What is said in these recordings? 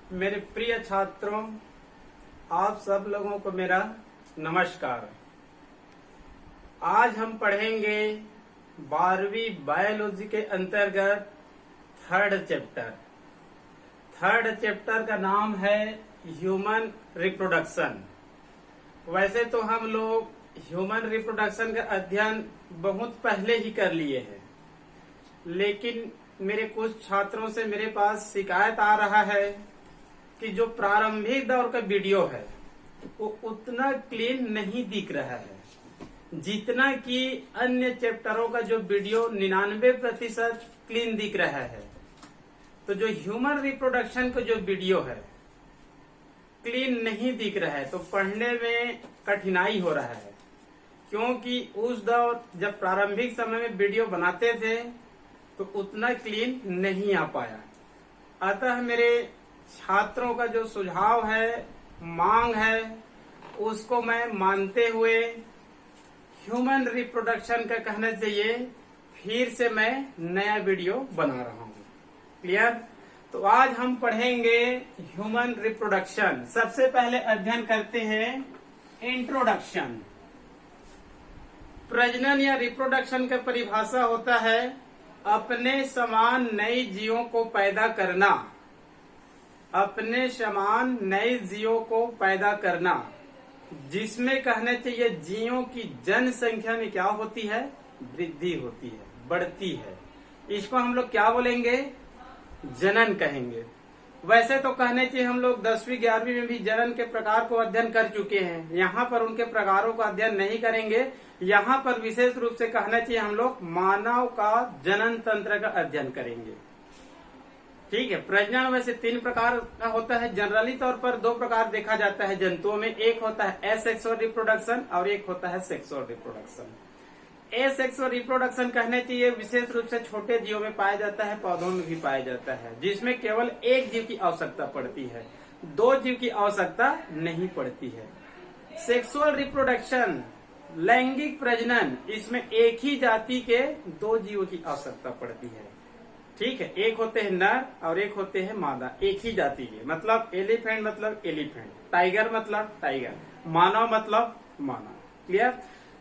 मेरे प्रिय छात्रों, आप सब लोगों को मेरा नमस्कार। आज हम पढ़ेंगे 12वीं बायोलॉजी के अंतर्गत थर्ड चैप्टर का नाम है ह्यूमन रिप्रोडक्शन। वैसे तो हम लोग ह्यूमन रिप्रोडक्शन का अध्ययन बहुत पहले ही कर लिए हैं, लेकिन मेरे कुछ छात्रों से मेरे पास शिकायत आ रहा है कि जो प्रारंभिक दौर का वीडियो है वो उतना क्लीन नहीं दिख रहा है जितना कि अन्य चैप्टरों का जो वीडियो 99% क्लीन दिख रहा है। तो जो ह्यूमन रिप्रोडक्शन का जो वीडियो है क्लीन नहीं दिख रहा है, तो पढ़ने में कठिनाई हो रहा है, क्योंकि उस दौर जब प्रारंभिक समय में वीडियो बनाते थे तो उतना क्लीन नहीं आ पाया। अतः मेरे छात्रों का जो सुझाव है, मांग है, उसको मैं मानते हुए ह्यूमन रिप्रोडक्शन का कहना चाहिए फिर से मैं नया वीडियो बना रहा हूँ। क्लियर? तो आज हम पढ़ेंगे ह्यूमन रिप्रोडक्शन। सबसे पहले अध्ययन करते हैं इंट्रोडक्शन। प्रजनन या रिप्रोडक्शन का परिभाषा होता है अपने समान नए जीवों को पैदा करना। अपने समान नए जीवों को पैदा करना, जिसमें कहना चाहिए जीवों की जनसंख्या में क्या होती है? वृद्धि होती है, बढ़ती है। इसको हम लोग क्या बोलेंगे? जनन कहेंगे। वैसे तो कहने चाहिए हम लोग 10वीं 11वीं में भी जनन के प्रकार को अध्ययन कर चुके हैं। यहाँ पर उनके प्रकारों का अध्ययन नहीं करेंगे। यहाँ पर विशेष रूप से कहना चाहिए हम लोग मानव का जनन तंत्र का अध्ययन करेंगे। ठीक है। प्रजनन वैसे 3 प्रकार का होता है। जनरली तौर पर 2 प्रकार देखा जाता है जंतुओं में। एक होता है एसेक्सुअल रिप्रोडक्शन और एक होता है सेक्सुअल रिप्रोडक्शन। एसेक्सुअल रिप्रोडक्शन कहने चाहिए विशेष रूप से छोटे जीवों में पाया जाता है, पौधों में भी पाया जाता है, जिसमें केवल एक जीव की आवश्यकता पड़ती है, 2 जीव की आवश्यकता नहीं पड़ती है। सेक्सुअल रिप्रोडक्शन, लैंगिक प्रजनन, इसमें एक ही जाति के 2 जीवों की आवश्यकता पड़ती है। ठीक है। एक होते हैं नर और एक होते हैं मादा, एक ही जाति के। मतलब एलिफेंट मतलब एलिफेंट, टाइगर मतलब टाइगर, मानव मतलब मानव। क्लियर?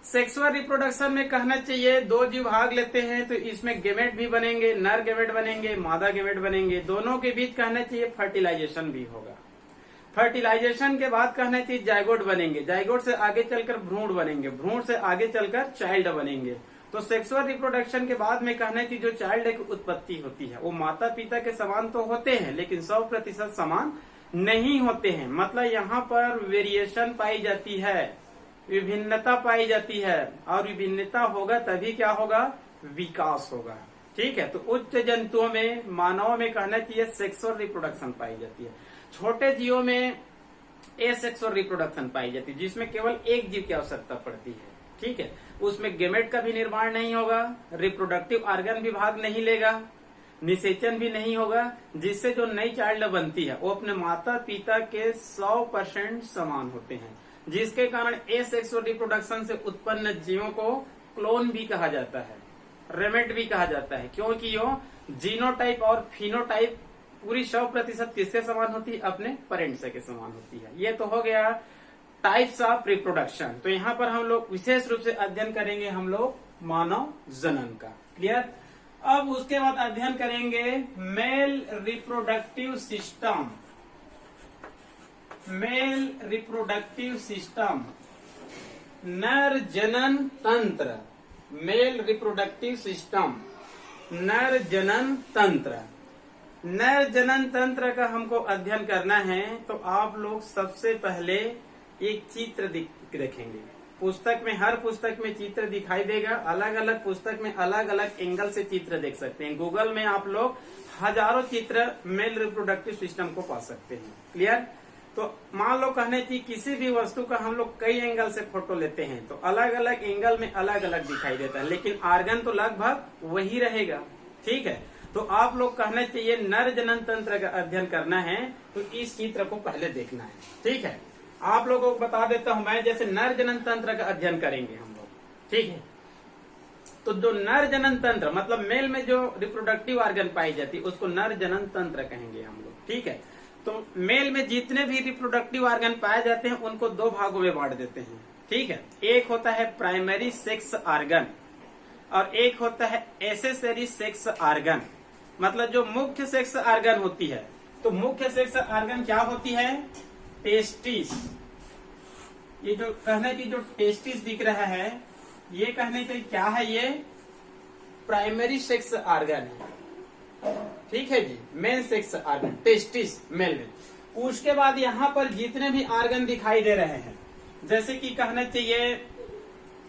सेक्सुअल रिप्रोडक्शन में कहना चाहिए 2 जीव भाग लेते हैं तो इसमें गेमेट भी बनेंगे, नर गेमेट बनेंगे, मादा गेमेट बनेंगे। दोनों के बीच कहना चाहिए फर्टिलाइजेशन भी होगा। फर्टिलाइजेशन के बाद कहना चाहिए जाइगोट बनेंगे, जाइगोट से आगे चलकर भ्रूण बनेंगे, भ्रूण से आगे चलकर चाइल्ड बनेंगे। तो सेक्सुअल रिप्रोडक्शन के बाद में कहना चाहिए जो चाइल्ड की उत्पत्ति होती है वो माता पिता के समान तो होते हैं, लेकिन 100% समान नहीं होते हैं। मतलब यहाँ पर वेरिएशन पाई जाती है, विभिन्नता पाई जाती है, और विभिन्नता होगा तभी क्या होगा? विकास होगा। ठीक है। तो उच्च जंतुओं में, मानव में कहना चाहिए सेक्सुअल रिप्रोडक्शन पाई जाती है। छोटे जीवों में एसेक्सुअल रिप्रोडक्शन पाई जाती है, जिसमें केवल एक जीव की आवश्यकता पड़ती है। ठीक है। उसमें गेमेट का भी निर्माण नहीं होगा, रिप्रोडक्टिव ऑर्गन भी भाग नहीं लेगा, निषेचन भी नहीं होगा, जिससे जो नई चाइल्ड बनती है वो अपने माता पिता के 100% समान होते हैं, जिसके कारण एसेक्सुअल रिप्रोडक्शन से उत्पन्न जीवों को क्लोन भी कहा जाता है, रेमेट भी कहा जाता है, क्योंकि यो जीनोटाइप और फिनोटाइप पूरी 100% किसके समान होती है? अपने पेरेंट्स के समान होती है। ये तो हो गया टाइप्स ऑफ रिप्रोडक्शन। तो यहाँ पर हम लोग विशेष रूप से अध्ययन करेंगे हम लोग मानव जनन का। क्लियर? अब उसके बाद अध्ययन करेंगे male reproductive system. Male reproductive system, नर जनन तंत्र। मेल रिप्रोडक्टिव सिस्टम, नर जनन तंत्र। नर जनन तंत्र का हमको अध्ययन करना है तो आप लोग सबसे पहले एक चित्र देखेंगे। पुस्तक में, हर पुस्तक में चित्र दिखाई देगा। अलग अलग पुस्तक में अलग अलग एंगल से चित्र देख सकते हैं। गूगल में आप लोग हजारों चित्र मेल रिप्रोडक्टिव सिस्टम को पा सकते हैं। क्लियर? तो मान लो कहने की किसी भी वस्तु का हम लोग कई एंगल से फोटो लेते हैं तो अलग अलग एंगल में अलग अलग दिखाई देता है, लेकिन ऑर्गन तो लगभग वही रहेगा। ठीक है। तो आप लोग कहना चाहिए नर जनन तंत्र का अध्ययन करना है तो इस चित्र को पहले देखना है। ठीक है। आप लोगों को बता देता हूं मैं, जैसे नर जनन तंत्र का अध्ययन करेंगे हम लोग। ठीक है। तो जो नर जनन तंत्र मतलब मेल में जो रिप्रोडक्टिव ऑर्गन पाई जाती है उसको नर जनन तंत्र कहेंगे हम लोग। ठीक है। तो मेल में जितने भी रिप्रोडक्टिव ऑर्गन पाए जाते हैं उनको दो भागों में बांट देते हैं, ठीक है। एक होता है प्राइमरी सेक्स ऑर्गन और एक होता है एसेसरी सेक्स ऑर्गन, मतलब जो मुख्य सेक्स ऑर्गन होती है। तो मुख्य सेक्स ऑर्गन क्या होती है? टेस्टिस। ये जो कहने की जो टेस्टिस दिख रहा है, ये कहने के क्या है? ये प्राइमरी सेक्स ऑर्गन है, ठीक है जी। Main sex organ testis male में। उसके बाद यहाँ पर जितने भी ऑर्गन दिखाई दे रहे हैं, जैसे कि कहना चाहिए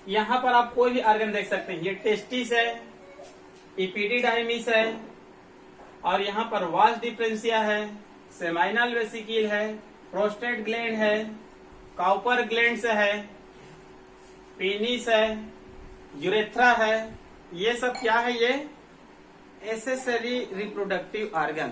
यहाँ पर आप कोई भी ऑर्गन देख सकते हैं। ये टेस्टिस है, इपिडिडाइमिस है, और यहाँ पर वास डिफरेंशिया है, सेमाइनल वेसिकल है, प्रोस्टेट ग्लैंड है, काउपर ग्लैंड्स है, पेनिस है, यूरेथ्रा है। ये सब क्या है? ये एसेसरी रिप्रोडक्टिव ऑर्गन,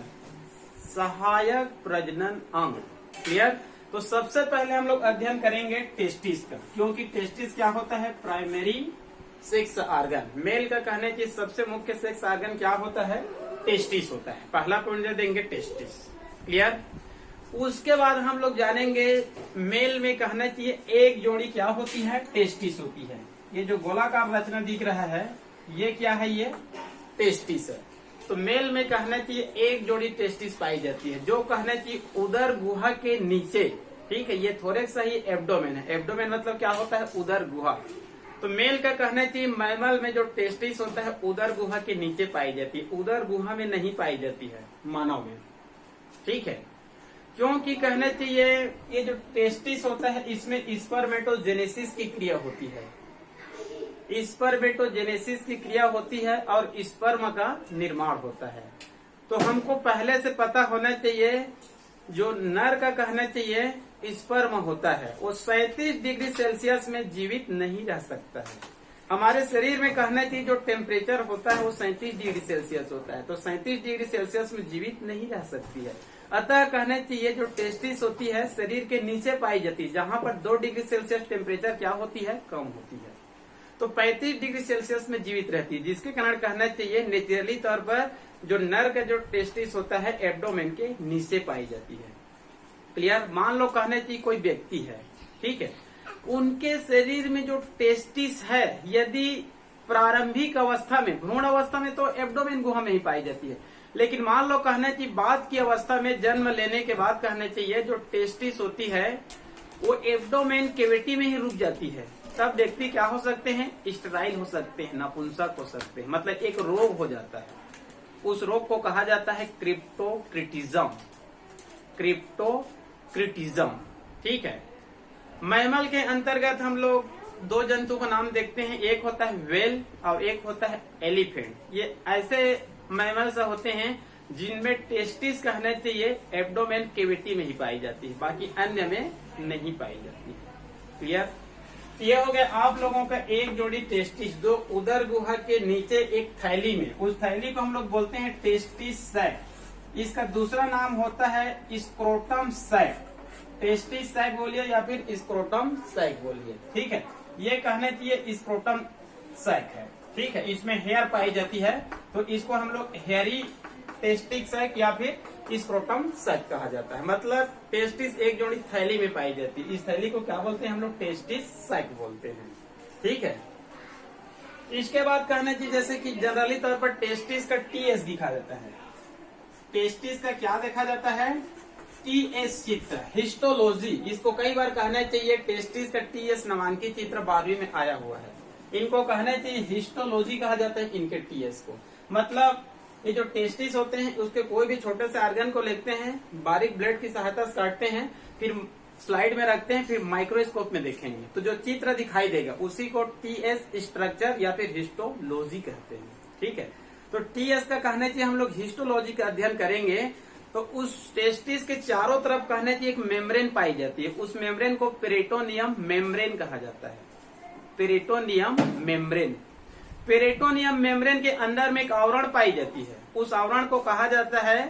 सहायक प्रजनन अंग। क्लियर? तो सबसे पहले हम लोग अध्ययन करेंगे टेस्टिस का, क्योंकि टेस्टिस क्या होता है? Primary sex organ. मेल का कहने की सबसे मुख्य सेक्स ऑर्गन क्या होता है? टेस्टिस होता है। पहला पॉइंट देंगे टेस्टिस। क्लियर? उसके बाद हम लोग जानेंगे मेल में कहना चाहिए एक जोड़ी क्या होती है? टेस्टिस होती है। ये जो गोलाकार रचना दिख रहा है, ये क्या है? ये टेस्टिस है। तो मेल में कहना चाहिए एक जोड़ी टेस्टिस पाई जाती है, जो कहना चाहिए उदर गुहा के नीचे, ठीक है। ये थोड़े सा ही एब्डोमेन है। एब्डोमेन मतलब क्या होता है? उदर गुहा। तो मेल का कहना चाहिए मैमल में जो टेस्टिस होता है उदर गुहा के नीचे पाई जाती है, उदर गुहा में नहीं पाई जाती है मानव में, ठीक है। क्योंकि कहना चाहिए ये जो टेस्टिस होता है इसमें स्पर्मेटोजेनेसिस की क्रिया होती है, स्पर्मेटोजेनेसिस की क्रिया होती है और स्पर्म का निर्माण होता है। तो हमको पहले से पता होना चाहिए जो नर का कहना चाहिए स्पर्म होता है वो 37 डिग्री सेल्सियस में जीवित नहीं रह सकता है। हमारे शरीर में कहना चाहिए जो टेम्परेचर होता है वो 37 डिग्री सेल्सियस होता है, तो 37 डिग्री सेल्सियस में जीवित नहीं रह सकती है। अतः कहना चाहिए जो टेस्टिस होती है शरीर के नीचे पाई जाती है, जहाँ पर 2 डिग्री सेल्सियस टेम्परेचर क्या होती है? कम होती है। तो 35 डिग्री सेल्सियस में जीवित रहती है, जिसके कारण कहना चाहिए नेचुरली तौर पर जो नर का जो टेस्टिस होता है एब्डोमेन के नीचे पाई जाती है। क्लियर? मान लो कहना चाहिए कोई व्यक्ति है, ठीक है, उनके शरीर में जो टेस्टिस है यदि प्रारंभिक अवस्था में, भ्रूण अवस्था में तो एब्डोमेन गुहा में ही पाई जाती है, लेकिन मान लो कहना चाहिए बाद की अवस्था में जन्म लेने के बाद कहना चाहिए जो टेस्टिस होती है वो एब्डोमेन कैविटी में ही रुक जाती है, तब व्यक्ति क्या हो सकते हैं? स्टेराइल हो सकते हैं, नपुंसक हो सकते हैं, मतलब एक रोग हो जाता है। उस रोग को कहा जाता है क्रिप्टोक्रिटिज्म। क्रिप्टोक्रिटिज्म, ठीक है। मैमल के अंतर्गत हम लोग 2 जंतु का नाम देखते हैं, एक होता है व्हेल और एक होता है एलिफेंट। ये ऐसे मैमल्स होते हैं जिनमें टेस्टिस कहना चाहिए एब्डोमेन कैविटी में ही पाई जाती है, बाकी अन्य में नहीं पाई जाती है। क्लियर? ये हो गया आप लोगों का एक जोड़ी टेस्टिस, जो उदर गुहा के नीचे एक थैली में, उस थैली को हम लोग बोलते हैं टेस्टिस सैक। इसका दूसरा नाम होता है स्क्रोटम सैक। टेस्टिस सैक बोलिए या फिर स्क्रोटम सैक बोलिए, ठीक है। ये कहना चाहिए स्क्रोटम सैक है, ठीक है। इसमें हेयर पाई जाती है, तो इसको हम लोग हेयरी टेस्टिस सैक या फिर स्क्रोटम सैक कहा जाता है। मतलब टेस्टिस एक जोड़ी थैली में पाई जाती है, इस थैली को क्या बोलते हैं हम लोग? टेस्टिस सैक बोलते हैं, ठीक है। इसके बाद कहना चाहिए जैसे कि जनरली तौर पर टेस्टिस का टीएस दिखा जाता है। टेस्टिस का क्या देखा जाता है? टीएस चित्र, हिस्टोलॉजी। इसको कई बार कहना चाहिए टेस्टिस का टीएस नामांकित चित्र 12वीं में आया हुआ है, इनको कहना चाहिए हिस्टोलॉजी कहा जाता है इनके टीएस को। मतलब ये जो टेस्टिस होते हैं उसके कोई भी छोटे से ऑर्गन को लेते हैं, बारीक ब्लेड की सहायता से काटते हैं, फिर स्लाइड में रखते हैं, फिर माइक्रोस्कोप में देखेंगे तो जो चित्र दिखाई देगा उसी को टीएस स्ट्रक्चर या फिर हिस्टोलॉजी कहते हैं, ठीक है। तो टीएस का कहना चाहिए हम लोग हिस्टोलॉजी का अध्ययन करेंगे, तो उस टेस्टिस के चारों तरफ कहना चाहिए एक मेम्ब्रेन पाई जाती है, उस मेम्ब्रेन को पेरिटोनियम मेम्ब्रेन कहा जाता है। Peritoneum membrane. पेरिटोनियम मेम्ब्रेन के अंदर में एक आवरण पाई जाती है, उस आवरण को कहा जाता है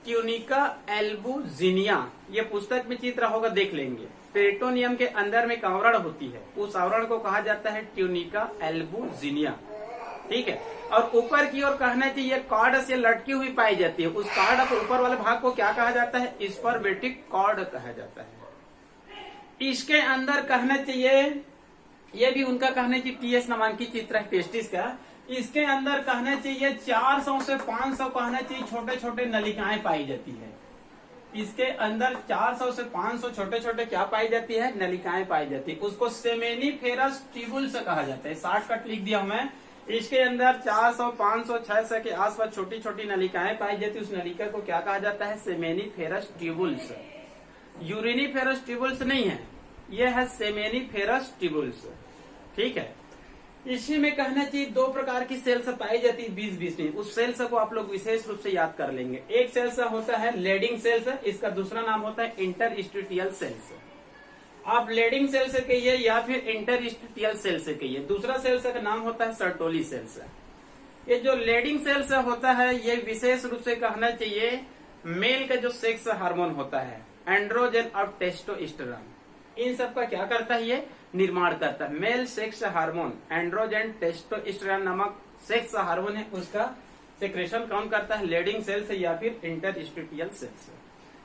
ट्यूनिका एल्बुजिनिया। ये पुस्तक में चित्र होगा, देख लेंगे। पेरिटोनियम के अंदर में एक आवरण होती है, उस आवरण को कहा जाता है ट्यूनिका एल्बुजिनिया, ठीक है। और ऊपर की ओर कहना चाहिए कॉर्ड से लटकी हुई पाई जाती है, उस कॉर्ड के ऊपर वाले भाग को क्या कहा जाता है? स्पर्मेटिक कॉर्ड कहा जाता है। इसके अंदर कहना चाहिए, ये भी उनका कहना चाहिए टीएस नामांकित चित्र है टेस्टिस का, इसके अंदर कहना चाहिए 400 से 500 कहना चाहिए छोटे छोटे नलिकाएं पाई जाती है। इसके अंदर 400 से 500 छोटे छोटे क्या पाई जाती है? नलिकाएं पाई जाती है। उसको सेमेनिफेरस ट्यूबुल्स कहा जाता है। शॉर्टकट लिख दिया मैं। इसके अंदर 400, 500, 600 के आसपास छोटी छोटी नलिकाएं पाई जाती है। उस नलिका को क्या कहा जाता है? Seminiferous tubules. यूरिनिफेरस ट्यूबुल्स नहीं है, यह है सेमेनिफेरस ट्यूबुल्स। ठीक है। इसी में कहना चाहिए 2 प्रकार की सेल्स पाई जाती है 20-20 में। उस सेल्स को आप लोग विशेष रूप से याद कर लेंगे। एक सेल्स होता है लेडिंग सेल्स, इसका दूसरा नाम होता है इंटरस्टिशियल सेल्स। आप लेडिंग सेल से कहिए या फिर इंटरस्टिशियल सेल से कहिए। दूसरा सेल्स का नाम होता है सर्टोली सेल्स। ये जो लेडिंग सेल्स होता है ये विशेष रूप से कहना चाहिए मेल का जो सेक्स हार्मोन होता है, एंड्रोजन और टेस्टोस्टेरोन, इन सब का क्या करता है? ये निर्माण करता है। Male sex hormone androgen testosterone नामक सेक्स हार्मोन है, उसका सेक्रेशन कौन करता है? लेडिंग सेल्स या फिर इंटरस्टिशियल सेल्स।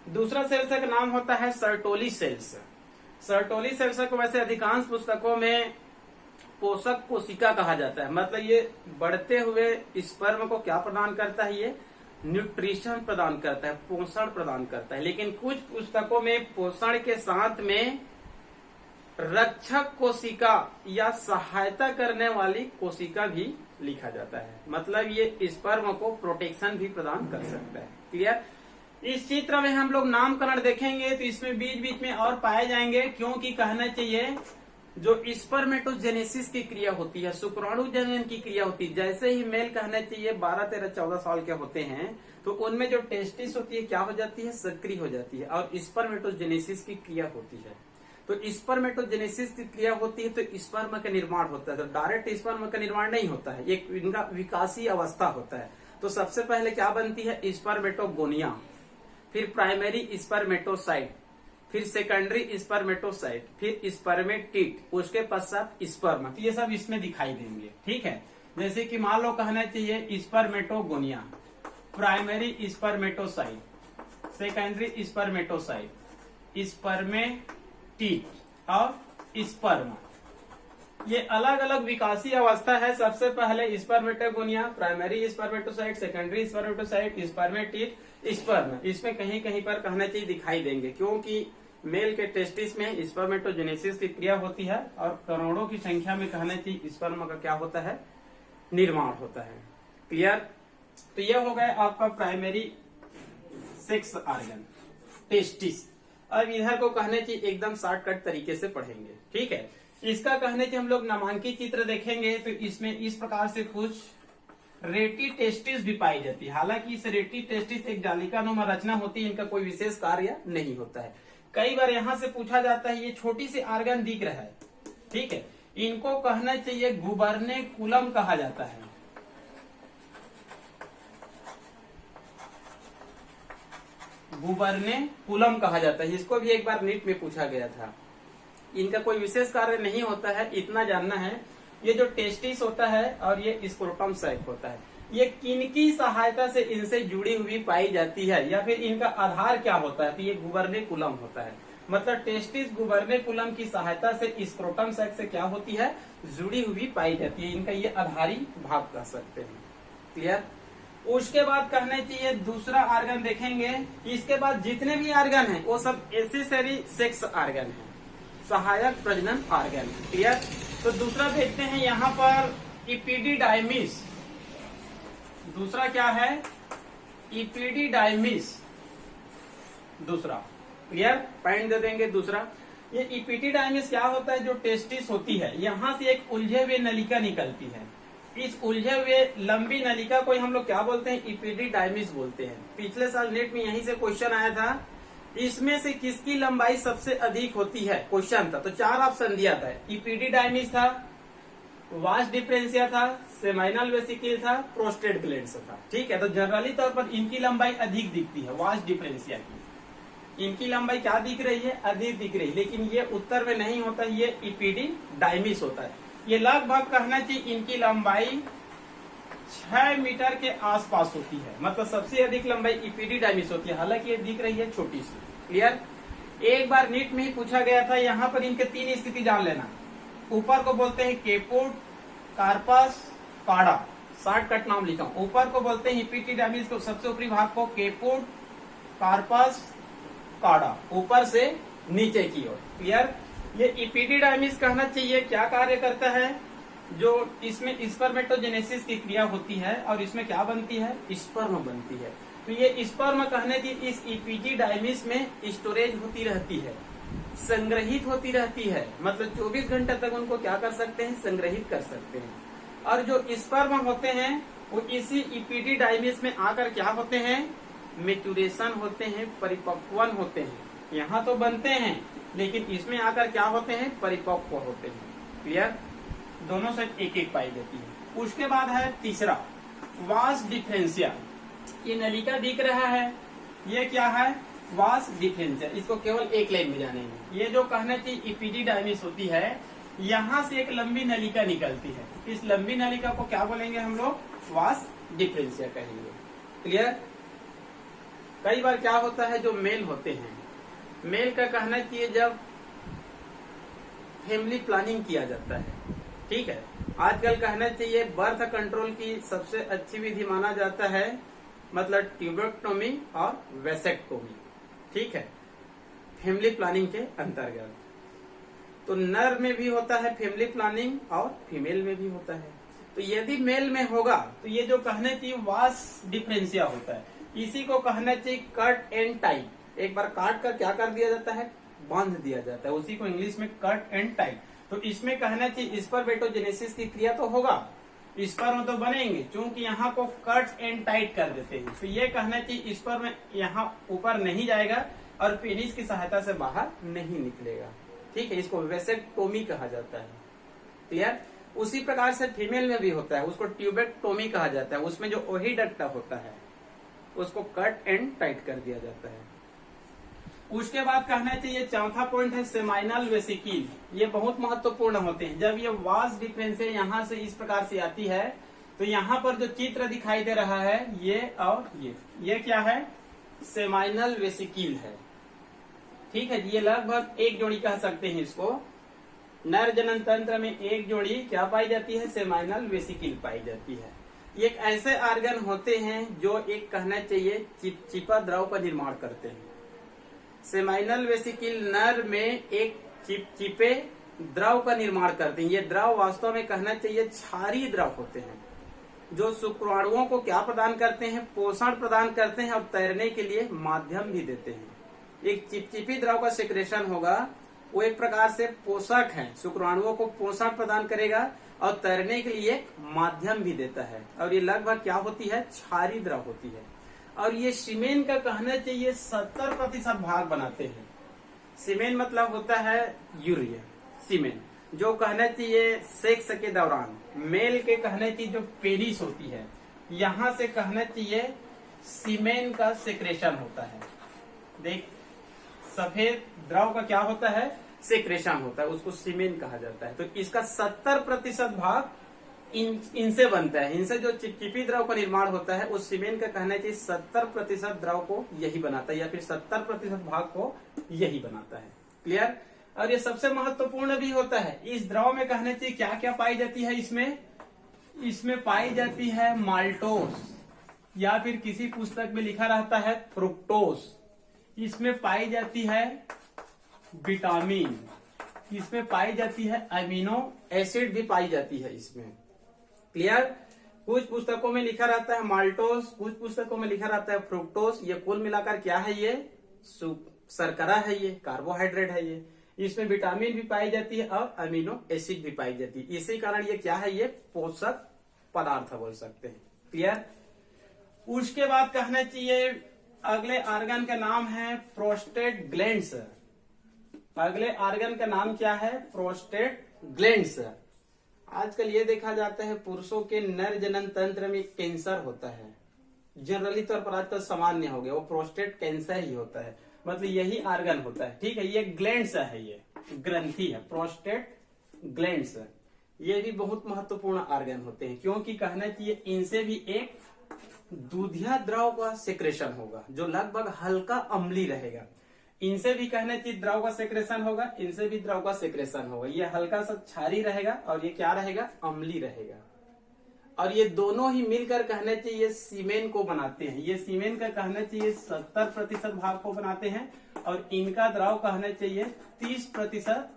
दूसरा सेल्स का नाम होता है सर्टोली सेल्स। सर्टोली सेल्स को वैसे अधिकांश पुस्तकों में पोषक कोशिका कहा जाता है। मतलब ये बढ़ते हुए स्पर्म को क्या प्रदान करता है? ये न्यूट्रिशन प्रदान करता है, पोषण प्रदान करता है। लेकिन कुछ पुस्तकों में पोषण के साथ में रक्षक कोशिका या सहायता करने वाली कोशिका भी लिखा जाता है। मतलब ये स्पर्म को प्रोटेक्शन भी प्रदान कर सकता है। क्लियर? इस चित्र में हम लोग नामकरण देखेंगे तो इसमें बीच बीच में और पाए जाएंगे, क्योंकि कहना चाहिए जो स्पर्मेटोजेनेसिस की क्रिया होती है, शुक्राणु जनन की क्रिया होती है, जैसे ही मेल कहना चाहिए 12, 13, 14 साल के होते हैं तो उनमें जो टेस्टिस होती है क्या हो जाती है? सक्रिय हो जाती है और स्पर्मेटोजेनेसिस की क्रिया होती है। तो स्पर्मेटोजेनेसिस की क्रिया होती है तो स्पर्म का निर्माण होता है। तो डायरेक्ट स्पर्म का निर्माण नहीं होता है, एक इनका विकासीय अवस्था होता है। तो सबसे पहले क्या बनती है? स्पर्मेटोगोनिया, फिर प्राइमरी स्पर्मेटोसाइट, फिर सेकेंडरी स्पर्मेटोसाइट, फिर स्पर्मेटिड, उसके पश्चात स्पर्म। तो ये सब इसमें दिखाई देंगे। ठीक है। जैसे कि मान लो कहना चाहिए spermatogonia, primary spermatocyte, secondary spermatocyte, spermatid और स्पर्म। ये अलग अलग विकासीय अवस्था है। सबसे पहले spermatogonia, primary spermatocyte, secondary spermatocyte, spermatid, sperm. इसमें कहीं कहीं पर कहना चाहिए दिखाई देंगे, क्योंकि मेल के टेस्टिस में स्पर्मेटोजेनेसिस की क्रिया होती है और करोड़ों की संख्या में कहना चाहिए स्पर्म का क्या होता है? निर्माण होता है। क्लियर? तो यह हो गया आपका प्राइमरी सेक्स ऑर्गन टेस्टिस। अब इधर को कहने चाहिए एकदम शॉर्टकट तरीके से पढ़ेंगे। ठीक है। इसका कहने चाहिए हम लोग नामांकित चित्र देखेंगे तो इसमें इस प्रकार से कुछ रेटी टेस्टिस भी पाई जाती है। हालांकि इस रेटी टेस्टिस एक जालिकानुमा रचना होती है, इनका कोई विशेष कार्य नहीं होता है। कई बार यहाँ से पूछा जाता है ये छोटी सी ऑर्गन दिख रहा है, ठीक है, इनको कहना चाहिए गुबर्नेकुलम कहा जाता है। गुबर्नेकुलम कहा जाता है। इसको भी एक बार नीट में पूछा गया था। इनका कोई विशेष कार्य नहीं होता है, इतना जानना है। ये जो टेस्टिस होता है और ये स्क्रोटम सैक होता है, ये किनकी सहायता से इनसे जुड़ी हुई पाई जाती है या फिर इनका आधार क्या होता है? तो ये गुबर्नेकुलम होता है। मतलब टेस्टिस गुबर्नेकुलम की सहायता से स्क्रोटम सैक से क्या होती है? जुड़ी हुई पाई जाती है। इनका ये आधारी भाग कह सकते हैं। क्लियर? उसके बाद कहना चाहिए दूसरा ऑर्गन देखेंगे। इसके बाद जितने भी ऑर्गन हैं वो सब एसेसरी सेक्स ऑर्गन है, सहायक प्रजनन ऑर्गन। क्लियर? तो दूसरा देखते हैं यहाँ पर इपिडिडाइमिस। दूसरा क्या है? इपिडिडाइमिस दूसरा। क्लियर? पॉइंट दे देंगे दूसरा। ये इपिडिडाइमिस क्या होता है? जो टेस्टिस होती है यहाँ से एक उलझे हुए नलिका निकलती है। इस उलझे हुए लंबी नलिका को हम लोग क्या बोलते हैं? इपिडिडाइमिस बोलते हैं। पिछले साल नेट में यहीं से क्वेश्चन आया था, इसमें से किसकी लंबाई सबसे अधिक होती है? क्वेश्चन था। तो 4 ऑप्शन दिया था। इपिडिडाइमिस था, वास डिफरेंशिया था, सेमाइनल वेसिकल था, प्रोस्टेट ग्लैंड्स था। ठीक है। तो जनरली तौर पर इनकी लंबाई अधिक दिखती है, वास डिफरेंशिया की। इनकी लंबाई क्या दिख रही है? अधिक दिख रही है। लेकिन ये उत्तर में नहीं होता, ये इपिडिडाइमिस होता है। ये लगभग कहना चाहिए इनकी लंबाई 6 मीटर के आसपास होती है, मतलब सबसे अधिक लंबाई इपिडिडाइमिस होती है। हालांकि ये दिख रही है छोटी सी। क्लियर। एक बार नीट में ही पूछा गया था, यहाँ पर इनके 3 स्थिति जान लेना। ऊपर को बोलते हैं केपोड, कार्पस, काड़ा। शॉर्टकट नाम लिखा हूं। ऊपर को बोलते हैं इपिडिडाइमिस को, सबसे ऊपरी भाग को केपोड, कार्पस, काड़ा, ऊपर से नीचे की ओर। क्लियर। ये इपिडिडाइमिस कहना चाहिए क्या कार्य करता है, जो इसमें स्पर्मेटोजेनेसिस की क्रिया होती है और इसमें क्या बनती है, स्पर्म बनती है। तो ये स्पर्म कहने की इस इपिडिडाइमिस में स्टोरेज होती रहती है, संग्रहित होती रहती है, मतलब 24 घंटे तक उनको क्या कर सकते हैं, संग्रहित कर सकते हैं। और जो स्पर्म होते हैं वो इसी इपिडिडाइमिस में आकर क्या होते हैं, मेचुरेशन होते हैं, परिपक्वन होते हैं। यहाँ तो बनते हैं लेकिन इसमें आकर क्या होते हैं, परिपक्व होते हैं। क्लियर। दोनों साइड एक एक पाई देती है। उसके बाद है तीसरा वास डिफरेंशिया। ये नलिका दिख रहा है, ये क्या है, वास डिफरेंशिया। इसको केवल एक लाइन में जानेंगे। ये जो कहने की इपिडिडाइमिस होती है, यहाँ से एक लंबी नलिका निकलती है। इस लंबी नलिका को क्या बोलेंगे हम लोग, वास डिफरेंशिया कहेंगे। क्लियर। कई बार क्या होता है, जो मेल होते हैं, मेल का कहना चाहिए जब फैमिली प्लानिंग किया जाता है, ठीक है। आजकल कहना चाहिए बर्थ कंट्रोल की सबसे अच्छी विधि माना जाता है, मतलब ट्यूबेक्टोमी और वेसेक्टोमी, ठीक है, फैमिली प्लानिंग के अंतर्गत। तो नर में भी होता है फैमिली प्लानिंग और फीमेल में भी होता है। तो यदि मेल में होगा तो ये जो कहने चाहिए वास डिफरेंशिया होता है, इसी को कहना चाहिए कट एंड टाई। एक बार काट कर क्या कर दिया जाता है, बांध दिया जाता है, उसी को इंग्लिश में कट एंड टाई। तो इसमें कहना चाहिए स्पर्मेटोजेनेसिस की क्रिया तो होगा, स्पर्म तो बनेंगे, क्योंकि यहाँ को कट एंड टाइट कर देते हैं। तो ये कहना चाहिए स्पर्म यहाँ ऊपर नहीं जाएगा और पेनिस की सहायता से बाहर नहीं निकलेगा, ठीक है। इसको वेसेक्टोमी कहा जाता है। क्लियर। उसी प्रकार से फीमेल में भी होता है, उसको ट्यूबेक्टोमी कहा जाता है। उसमें जो ओहिडक्टा होता है उसको कट एंड टाइट कर दिया जाता है। उसके बाद कहना चाहिए चौथा पॉइंट है सेमाइनल वेसिकिल। ये बहुत महत्वपूर्ण होते हैं। जब ये वास डिफरेंशिया यहाँ से इस प्रकार से आती है तो यहाँ पर जो चित्र दिखाई दे रहा है ये और ये क्या है, सेमाइनल वेसिकिल है, ठीक है। ये लगभग एक जोड़ी कह सकते हैं इसको। नर जनन तंत्र में एक जोड़ी क्या पाई जाती है, सेमाइनल वेसिकिल पाई जाती है। ये एक ऐसे आर्गन होते हैं जो एक कहना चाहिए चिपचिपा द्रव का निर्माण करते हैं। सेमाइनल वेसिकिल नर में एक चिपचिपे द्रव का निर्माण करते हैं। ये द्रव वास्तव में कहना चाहिए क्षारीय द्रव होते हैं, जो शुक्राणुओं को क्या प्रदान करते हैं, पोषण प्रदान करते हैं और तैरने के लिए माध्यम भी देते हैं। एक चिपचिपी द्रव का सेक्रेशन होगा, वो एक प्रकार से पोषक है, शुक्राणुओं को पोषण प्रदान करेगा और तैरने के लिए एक माध्यम भी देता है। और ये लगभग क्या होती है, क्षारीय द्रव होती है। और ये सीमेन का कहना चाहिए 70% भाग बनाते हैं। सीमेन मतलब होता है यूरिया। सीमेन जो कहना चाहिए सेक्स के दौरान मेल के कहना चाहिए जो पेनिस होती है, यहाँ से कहना चाहिए सीमेन का सेक्रेशन होता है। देख, सफेद द्रव का क्या होता है, सेक्रेशन होता है, उसको सीमेन कहा जाता है। तो इसका 70% भाग इनसे बनता है। इनसे जो चिपचिपी द्रव का निर्माण होता है, उस सीमेन का कहना चाहिए 70% द्रव को यही बनाता है, या फिर 70% भाग को यही बनाता है। क्लियर। और ये सबसे महत्वपूर्ण भी होता है। इस द्रव में कहना चाहिए क्या क्या पाई जाती है, इसमें पाई जाती है माल्टोस, या फिर किसी पुस्तक में लिखा रहता है फ्रुक्टोस। इसमें पाई जाती है विटामिन, इसमें पाई जाती है अमीनो एसिड भी पाई जाती है इसमें। क्लियर। कुछ पुस्तकों में लिखा रहता है माल्टोस, कुछ पुस्तकों में लिखा रहता है फ्रुक्टोस। ये कुल मिलाकर क्या है, ये शर्करा है, ये कार्बोहाइड्रेट है। ये इसमें विटामिन भी पाई जाती है और अमीनो एसिड भी पाई जाती है। इसी कारण ये क्या है, ये पोषक पदार्थ बोल सकते हैं। क्लियर। उसके बाद कहना चाहिए अगले ऑर्गन का नाम है प्रोस्टेट ग्लैंड्स। अगले ऑर्गन का नाम क्या है, प्रोस्टेट ग्लैंड्स। आजकल ये देखा जाता है पुरुषों के नर जनन तंत्र में कैंसर होता है, जनरली तौर पर आजकल सामान्य हो गया, वो प्रोस्टेट कैंसर ही होता है, मतलब यही ऑर्गन होता है। ठीक है। ये ग्लैंड्स है, ये ग्रंथि है, प्रोस्टेट ग्लैंड्स। ये भी बहुत महत्वपूर्ण ऑर्गन होते हैं, क्योंकि कहना चाहिए इनसे भी एक दूधिया द्रव का सेक्रेशन होगा जो लगभग हल्का अम्लीय रहेगा। इनसे भी कहना चाहिए द्रव का सेक्रेशन होगा, इनसे भी द्रव का सेक्रेशन होगा। ये हल्का सा क्षारीय रहेगा और ये क्या रहेगा, अम्लीय रहेगा। और ये दोनों ही मिलकर कहना चाहिए सीमेन को बनाते हैं। ये सीमेन का कहना चाहिए 70% भाग को बनाते हैं और इनका द्रव कहना चाहिए 30%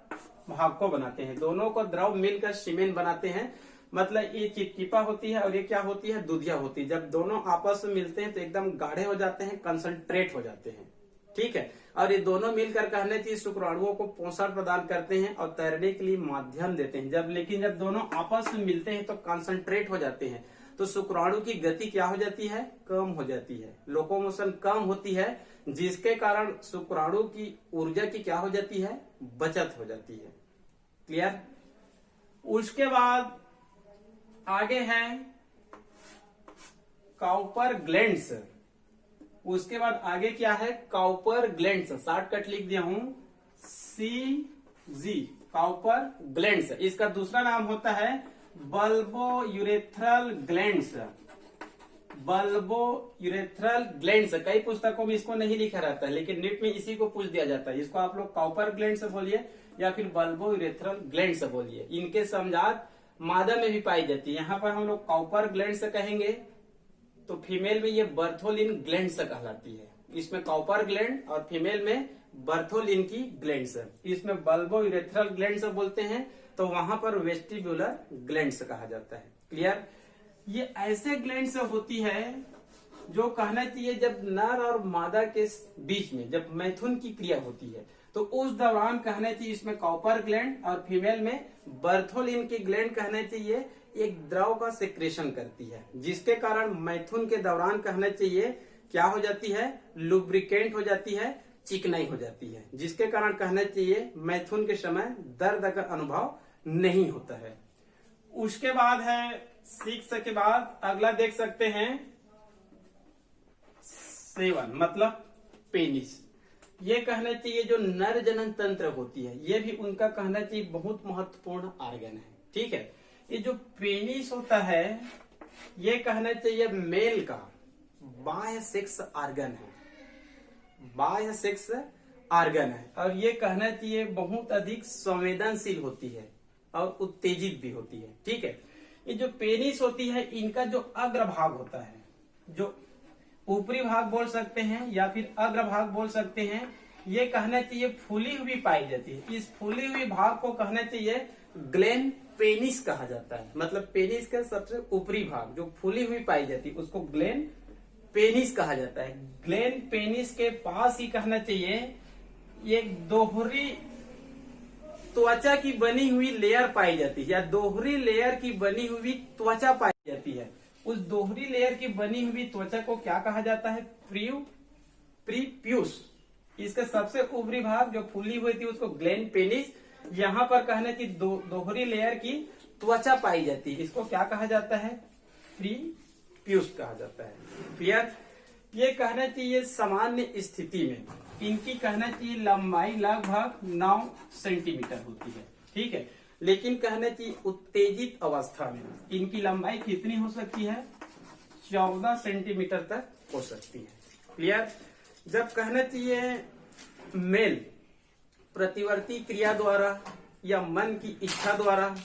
भाग को बनाते हैं। दोनों को द्रव मिलकर सीमेन बनाते हैं। मतलब ये चिपचिपा होती है और ये क्या होती है, दूधिया होती है। जब दोनों आपस में मिलते हैं तो एकदम गाढ़े हो जाते हैं, कंसंट्रेट हो जाते हैं। ठीक है, और ये दोनों मिलकर कहने चाहिए शुक्राणुओं को पोषण प्रदान करते हैं और तैरने के लिए माध्यम देते हैं। लेकिन जब दोनों आपस में मिलते हैं तो कंसंट्रेट हो जाते हैं, तो शुक्राणु की गति क्या हो जाती है, कम हो जाती है, लोकोमोशन कम होती है, जिसके कारण शुक्राणु की ऊर्जा की क्या हो जाती है, बचत हो जाती है। क्लियर। उसके बाद आगे है काउपर ग्लैंड्स। उसके बाद आगे क्या है, काउपर ग्लैंड्स, शॉर्टकट लिख दिया हूं CG, काउपर ग्लैंड्स। इसका दूसरा नाम होता है बल्बोयूरेथ्रल ग्लैंड्स। बल्बोयूरेथ्रल ग्लैंड्स, कई पुस्तकों में इसको नहीं लिखा रहता है, लेकिन नीट में इसी को पूछ दिया जाता है। इसको आप लोग काउपर ग्लैंड्स बोलिए या फिर बल्बोयूरेथ्रल ग्लैंड्स बोलिए। इनके समजात मादा में भी पाई जाती है। यहाँ पर हम लोग काउपर ग्लैंड्स कहेंगे तो फीमेल में ये बर्थोलिन ग्लैंड्स कहलाती है। इसमें काउपर ग्लैंड और फीमेल में बर्थोलिन की ग्लैंड्स। इसमें बल्बोयूरेथ्रल ग्लैंड्स बोलते हैं तो वहां पर वेस्टिब्युलर ग्लैंड्स कहा जाता है। क्लियर। ये ऐसे ग्लैंड्स होती है जो कहना चाहिए जब नर और मादा के बीच में जब मैथुन की क्रिया होती है तो उस दौरान कहना चाहिए इसमें काउपर ग्लैंड और फीमेल में बर्थोलिन की ग्लैंड कहना चाहिए एक द्रव का सेक्रेशन करती है, जिसके कारण मैथुन के दौरान कहना चाहिए क्या हो जाती है, लुब्रिकेंट हो जाती है, चिकनाई हो जाती है, जिसके कारण कहना चाहिए मैथुन के समय दर्द का अनुभव नहीं होता है। उसके बाद है 6 के बाद अगला देख सकते हैं 7, मतलब पेनिस। ये कहना चाहिए जो नर जनन तंत्र होती है ये भी उनका कहना चाहिए बहुत महत्वपूर्ण ऑर्गन है। ठीक है, ये जो पेनिस होता है ये कहना चाहिए मेल का बाह्य सेक्स ऑर्गन है, बाह्य सेक्स ऑर्गन है। और ये कहना चाहिए बहुत अधिक संवेदनशील होती है और उत्तेजित भी होती है। ठीक है, ये जो पेनिस होती है इनका जो अग्रभाग होता है, जो ऊपरी भाग बोल सकते हैं या फिर अग्रभाग बोल सकते हैं, ये कहना चाहिए फूली हुई पाई जाती है। इस फूली हुई भाग को कहना चाहिए ग्लैन पेनिस कहा जाता है। मतलब पेनिस का सबसे ऊपरी भाग जो फूली हुई पाई जाती है उसको ग्लैन पेनिस कहा जाता है। ग्लैन पेनिस के पास ही कहना चाहिए एक दोहरी त्वचा की बनी हुई लेयर पाई जाती है या दोहरी लेयर की बनी हुई त्वचा पाई जाती है। उस दोहरी लेयर की बनी हुई त्वचा को क्या कहा जाता है, प्रीप्यूस। इसका सबसे ऊपरी भाग जो फूली हुई थी उसको ग्लैन पेनिस, यहाँ पर कहने की दोहरी लेयर की त्वचा पाई जाती है, इसको क्या कहा जाता है, प्रीप्यूस कहा जाता है। क्लियर। ये कहना चाहिए सामान्य स्थिति में इनकी कहना चाहिए लंबाई लगभग 9 सेंटीमीटर होती है। ठीक है, लेकिन कहना चाहिए उत्तेजित अवस्था में इनकी लंबाई कितनी हो सकती है, 14 सेंटीमीटर तक हो सकती है। क्लियर। जब कहना चाहिए मेल प्रतिवर्ती क्रिया द्वारा या मन की इच्छा द्वारा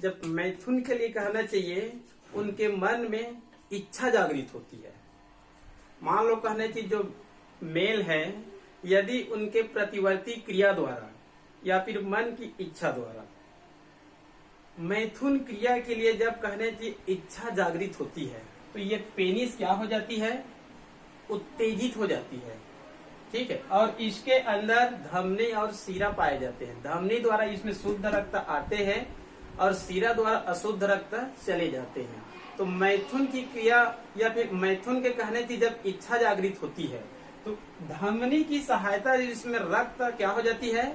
जब मैथुन के लिए कहना चाहिए उनके मन में इच्छा जागृत होती है। मान लो कहना चाहिए जो मेल है यदि उनके प्रतिवर्ती क्रिया द्वारा या फिर मन की इच्छा द्वारा मैथुन क्रिया के लिए जब कहने की इच्छा जागृत होती है तो ये पेनिस क्या हो जाती है, उत्तेजित हो जाती है। ठीक है, और इसके अंदर धमनी और सीरा पाए जाते हैं। धमनी द्वारा इसमें शुद्ध रक्त आते हैं और सीरा द्वारा अशुद्ध रक्त चले जाते हैं। तो मैथुन की क्रिया या फिर मैथुन के कहने की जब इच्छा जागृत होती है तो धमनी की सहायता इसमें रक्त क्या हो जाती है,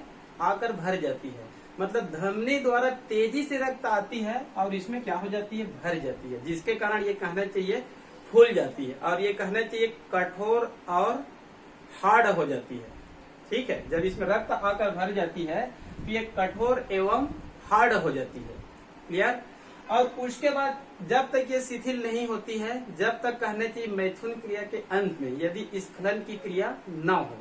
आकर भर जाती है। मतलब धमनी द्वारा तेजी से रक्त आती है और इसमें क्या हो जाती है, भर जाती है, जिसके कारण ये कहना चाहिए फूल जाती है और ये कहना चाहिए कठोर और हार्ड हो जाती है। ठीक है, जब इसमें रक्त आकर भर जाती है तो ये कठोर एवं हार्ड हो जाती है। क्लियर। और उसके बाद जब तक ये शिथिल नहीं होती है, जब तक कहने चाहिए मैथुन क्रिया के अंत में यदि स्खलन की क्रिया न हो,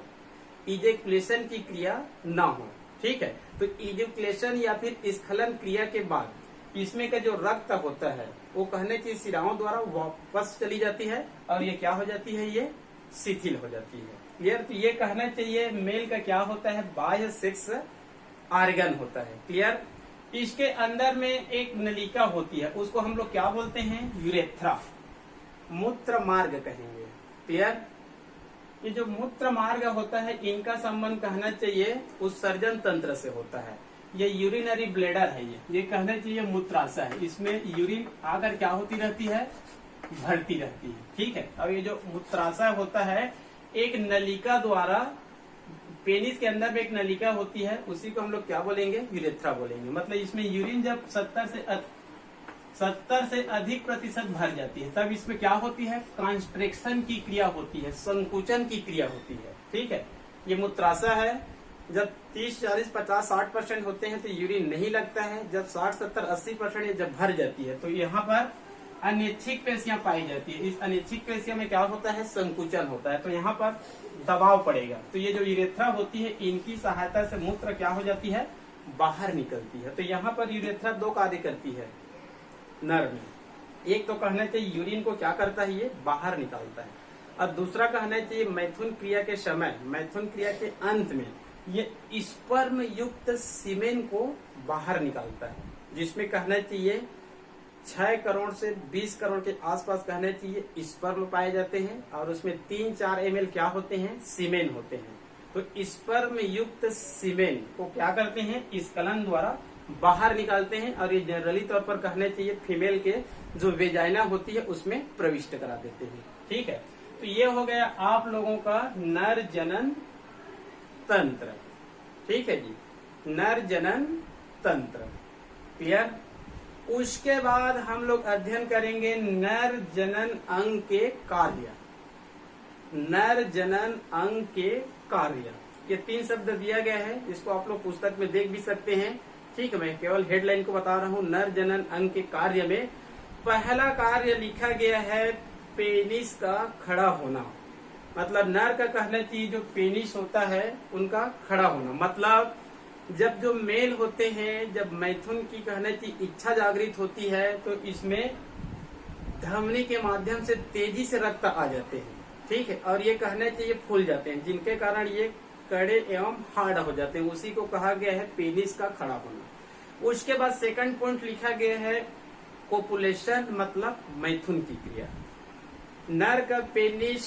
इजेकुलेशन की क्रिया न हो, ठीक है। तो इजेकुलेशन या फिर स्खलन क्रिया के बाद इसमें का जो रक्त होता है वो कहने चाहिए शिराओं द्वारा वापस चली जाती है और ये क्या हो जाती है, ये शिथिल हो जाती है। क्लियर। तो ये कहना चाहिए मेल का क्या होता है, बाह्य सेक्स आर्गन होता है। क्लियर। इसके अंदर में एक नलिका होती है, उसको हम लोग क्या बोलते हैं, यूरेथ्रा, मूत्र मार्ग कहेंगे। क्लियर। ये जो मूत्र मार्ग होता है इनका संबंध कहना चाहिए उत्सर्जन तंत्र से होता है। ये यूरिनरी ब्लेडर है, ये कहना चाहिए मूत्राशय है। इसमें यूरिन आकर क्या होती रहती है, भरती रहती है, ठीक है। और ये जो मूत्राशय होता है एक नलिका द्वारा, पेनिस के अंदर में एक नलिका होती है, उसी को हम लोग क्या बोलेंगे, यूरेथ्रा बोलेंगे। मतलब इसमें यूरिन जब 70 से अधिक प्रतिशत भर जाती है तब इसमें क्या होती है, कॉन्स्ट्रिक्शन की क्रिया होती है, संकुचन की क्रिया होती है, ठीक है। ये मूत्राशय है। जब 30, 40, 50, 60% होते हैं तो यूरिन नहीं लगता है। जब 60, 70, 80% जब भर जाती है तो यहाँ पर अनैच्छिक पेशियां पाई जाती है। इस अनैच्छिक पेशियों में क्या होता है, संकुचन होता है, तो यहाँ पर दबाव पड़ेगा। तो ये जो यूरेथ्रा होती है इनकी सहायता से मूत्र क्या हो जाती है, बाहर निकलती है। तो यहाँ पर यूरेथ्रा दो कार्य करती है नर में। एक तो कहना चाहिए यूरिन को क्या करता है, ये बाहर निकालता है, और दूसरा कहना चाहिए मैथुन क्रिया के समय, मैथुन क्रिया के अंत में ये स्पर्म युक्त सीमेन को बाहर निकालता है, जिसमें कहना चाहिए 6 करोड़ से 20 करोड़ के आसपास कहना चाहिए स्पर्म पाए जाते हैं, और उसमें 3-4 ml क्या होते हैं, सीमेन होते हैं। तो स्पर्म युक्त सीमेन को क्या करते हैं, स्खलन द्वारा बाहर निकालते हैं, और ये जनरली तौर पर कहना चाहिए फीमेल के जो वेजाइना होती है उसमें प्रविष्ट करा देते हैं, ठीक है। तो ये हो गया आप लोगों का नर जनन तंत्र, ठीक है जी, नर जनन तंत्र। क्लियर। उसके बाद हम लोग अध्ययन करेंगे नर जनन अंग के कार्य, नर जनन अंग के कार्य। ये 3 शब्द दिया गया है, इसको आप लोग पुस्तक में देख भी सकते हैं, ठीक है। मैं केवल हेडलाइन को बता रहा हूँ। नर जनन अंग के कार्य में पहला कार्य लिखा गया है पेनिस का खड़ा होना। मतलब नर का कहना चाहिए जो पेनिस होता है उनका खड़ा होना। मतलब जब जो मेल होते हैं, जब मैथुन की कहना चाहिए इच्छा जागृत होती है तो इसमें धमनी के माध्यम से तेजी से रक्त आ जाते हैं, ठीक है। और ये कहना चाहिए फूल जाते हैं, जिनके कारण ये कड़े एवं हार्ड हो जाते हैं, उसी को कहा गया है पेनिस का खड़ा होना। उसके बाद सेकंड पॉइंट लिखा गया है कोपुलेशन, मतलब मैथुन की क्रिया। नर का पेनिस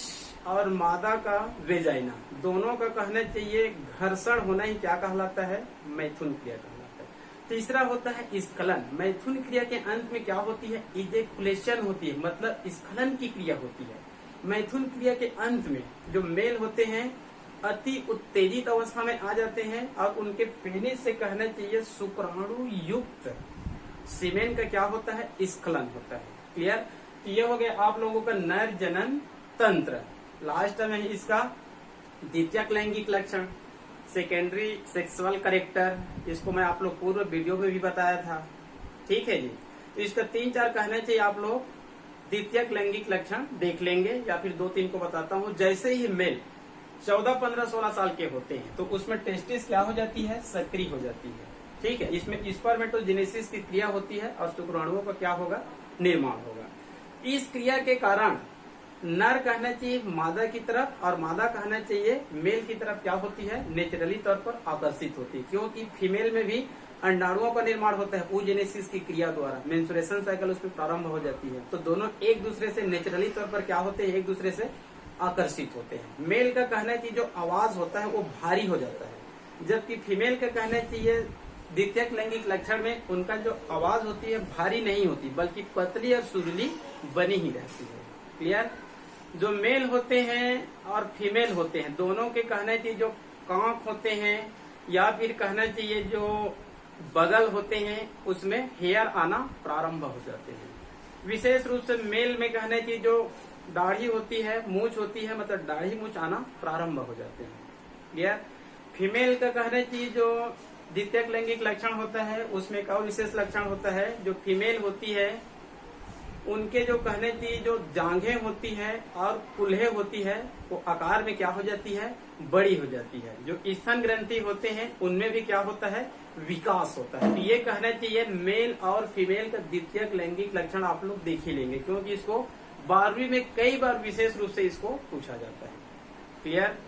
और मादा का वेजाइना दोनों का कहना चाहिए घर्षण होना ही क्या कहलाता है, मैथुन क्रिया कहलाता है। तीसरा होता है स्खलन। मैथुन क्रिया के अंत में क्या होती है, इजेकुलेशन होती है, मतलब स्खलन की क्रिया होती है। मैथुन क्रिया के अंत में जो मेल होते हैं अति उत्तेजित अवस्था में आ जाते हैं, और उनके पेनिस से कहना चाहिए शुक्राणु युक्त सीमेन का क्या होता है, स्खलन होता है। क्लियर। तो ये हो गया आप लोगों का नर जनन तंत्र। लास्ट में इसका द्वितीयक लैंगिक लक्षण, सेकेंडरी सेक्सुअल करेक्टर, इसको मैं आप लोग पूर्व वीडियो में भी बताया था, ठीक है जी। तो इसका 3-4 कहना चाहिए आप लोग द्वितीयक लैंगिक लक्षण देख लेंगे, या फिर 2-3 को बताता हूँ। जैसे ही मेल 14, 15, 16 साल के होते हैं तो उसमें टेस्टिस क्या हो जाती है, सक्रिय हो जाती है, ठीक है। इसमें स्पर्मेटोजेनेसिस की क्रिया होती है और शुक्राणुओं का क्या होगा, निर्माण होगा। इस क्रिया के कारण नर कहना चाहिए मादा की तरफ और मादा कहना चाहिए मेल की तरफ क्या होती है, नेचुरली तौर पर आकर्षित होती है, क्योंकि फीमेल में भी अंडाणुओं का निर्माण होता है oogenesis की क्रिया द्वारा, मेंस्ट्रुएशन साइकिल उसमें प्रारंभ हो जाती है। तो दोनों एक दूसरे से नेचुरली तौर पर क्या होते हैं, एक दूसरे से आकर्षित होते हैं। मेल का कहना चाहिए जो आवाज होता है वो भारी हो जाता है, जबकि फीमेल का कहना चाहिए द्वितीयक लैंगिक लक्षण में उनका जो आवाज होती है भारी नहीं होती, बल्कि पतली और सुरीली बनी ही रहती है। क्लियर। जो मेल होते हैं और फीमेल होते हैं दोनों के कहना चाहिए जो कांख होते हैं या फिर कहना चाहिए जो बगल होते हैं उसमें हेयर आना प्रारंभ हो जाते हैं। विशेष रूप से मेल में कहना चाहिए जो दाढ़ी होती है, मूछ होती है, मतलब दाढ़ी मूछ आना प्रारंभ हो जाते हैं। क्लियर। फीमेल का कहना चाहिए जो द्वितीयक लैंगिक लक्षण होता है, उसमें एक और विशेष लक्षण होता है, जो फीमेल होती है उनके जो कहने की जो जांघें होती है और कुल्हे होती है वो आकार में क्या हो जाती है, बड़ी हो जाती है। जो स्तन ग्रंथि होते हैं उनमें भी क्या होता है, विकास होता है। तो ये कहना चाहिए मेल और फीमेल का द्वितीयक लैंगिक लक्षण आप लोग देख ही लेंगे, क्योंकि इसको 12वीं में कई बार विशेष रूप से इसको पूछा जाता है। क्लियर।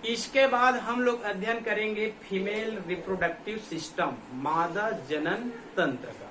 इसके बाद हम लोग अध्ययन करेंगे फीमेल रिप्रोडक्टिव सिस्टम, मादा जनन तंत्र का।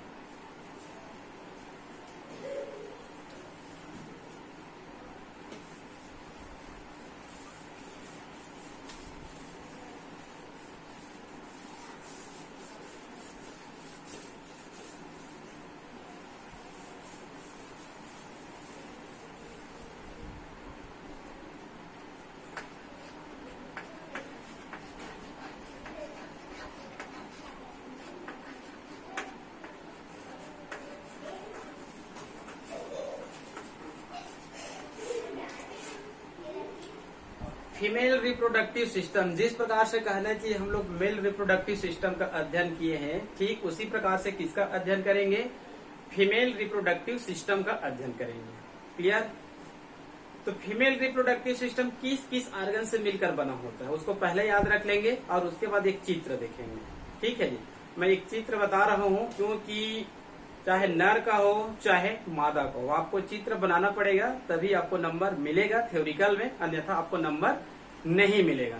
फीमेल रिप्रोडक्टिव सिस्टम, जिस प्रकार से कहना चाहिए हम लोग मेल रिप्रोडक्टिव सिस्टम का अध्ययन किए हैं, ठीक उसी प्रकार से किसका अध्ययन करेंगे, फीमेल रिप्रोडक्टिव सिस्टम का अध्ययन करेंगे। क्लियर। तो फीमेल रिप्रोडक्टिव सिस्टम किस किस आर्गन से मिलकर बना होता है उसको पहले याद रख लेंगे और उसके बाद एक चित्र देखेंगे। ठीक है जी। मैं एक चित्र बता रहा हूँ, क्योंकि चाहे नर का हो चाहे मादा का हो, आपको चित्र बनाना पड़ेगा, तभी आपको नंबर मिलेगा थ्योरिकल में, अन्यथा आपको नंबर नहीं मिलेगा।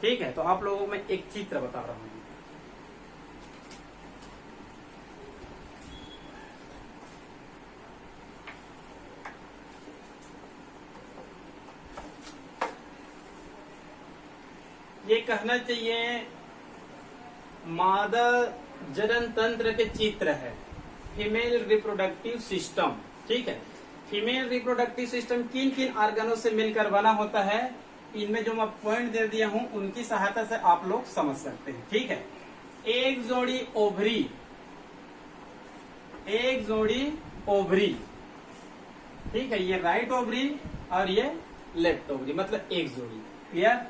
ठीक है। तो आप लोगों को मैं एक चित्र बता रहा हूँ। ये कहना चाहिए मादा जनन तंत्र के चित्र है, फीमेल रिप्रोडक्टिव सिस्टम। ठीक है। फीमेल रिप्रोडक्टिव सिस्टम किन किन ऑर्गनों से मिलकर बना होता है, इनमें जो मैं पॉइंट दे दिया हूं उनकी सहायता से आप लोग समझ सकते हैं। ठीक है। एक जोड़ी ओवरी, एक जोड़ी ओवरी, ठीक है, ये राइट ओवरी और ये लेफ्ट ओवरी, मतलब एक जोड़ी। क्लियर।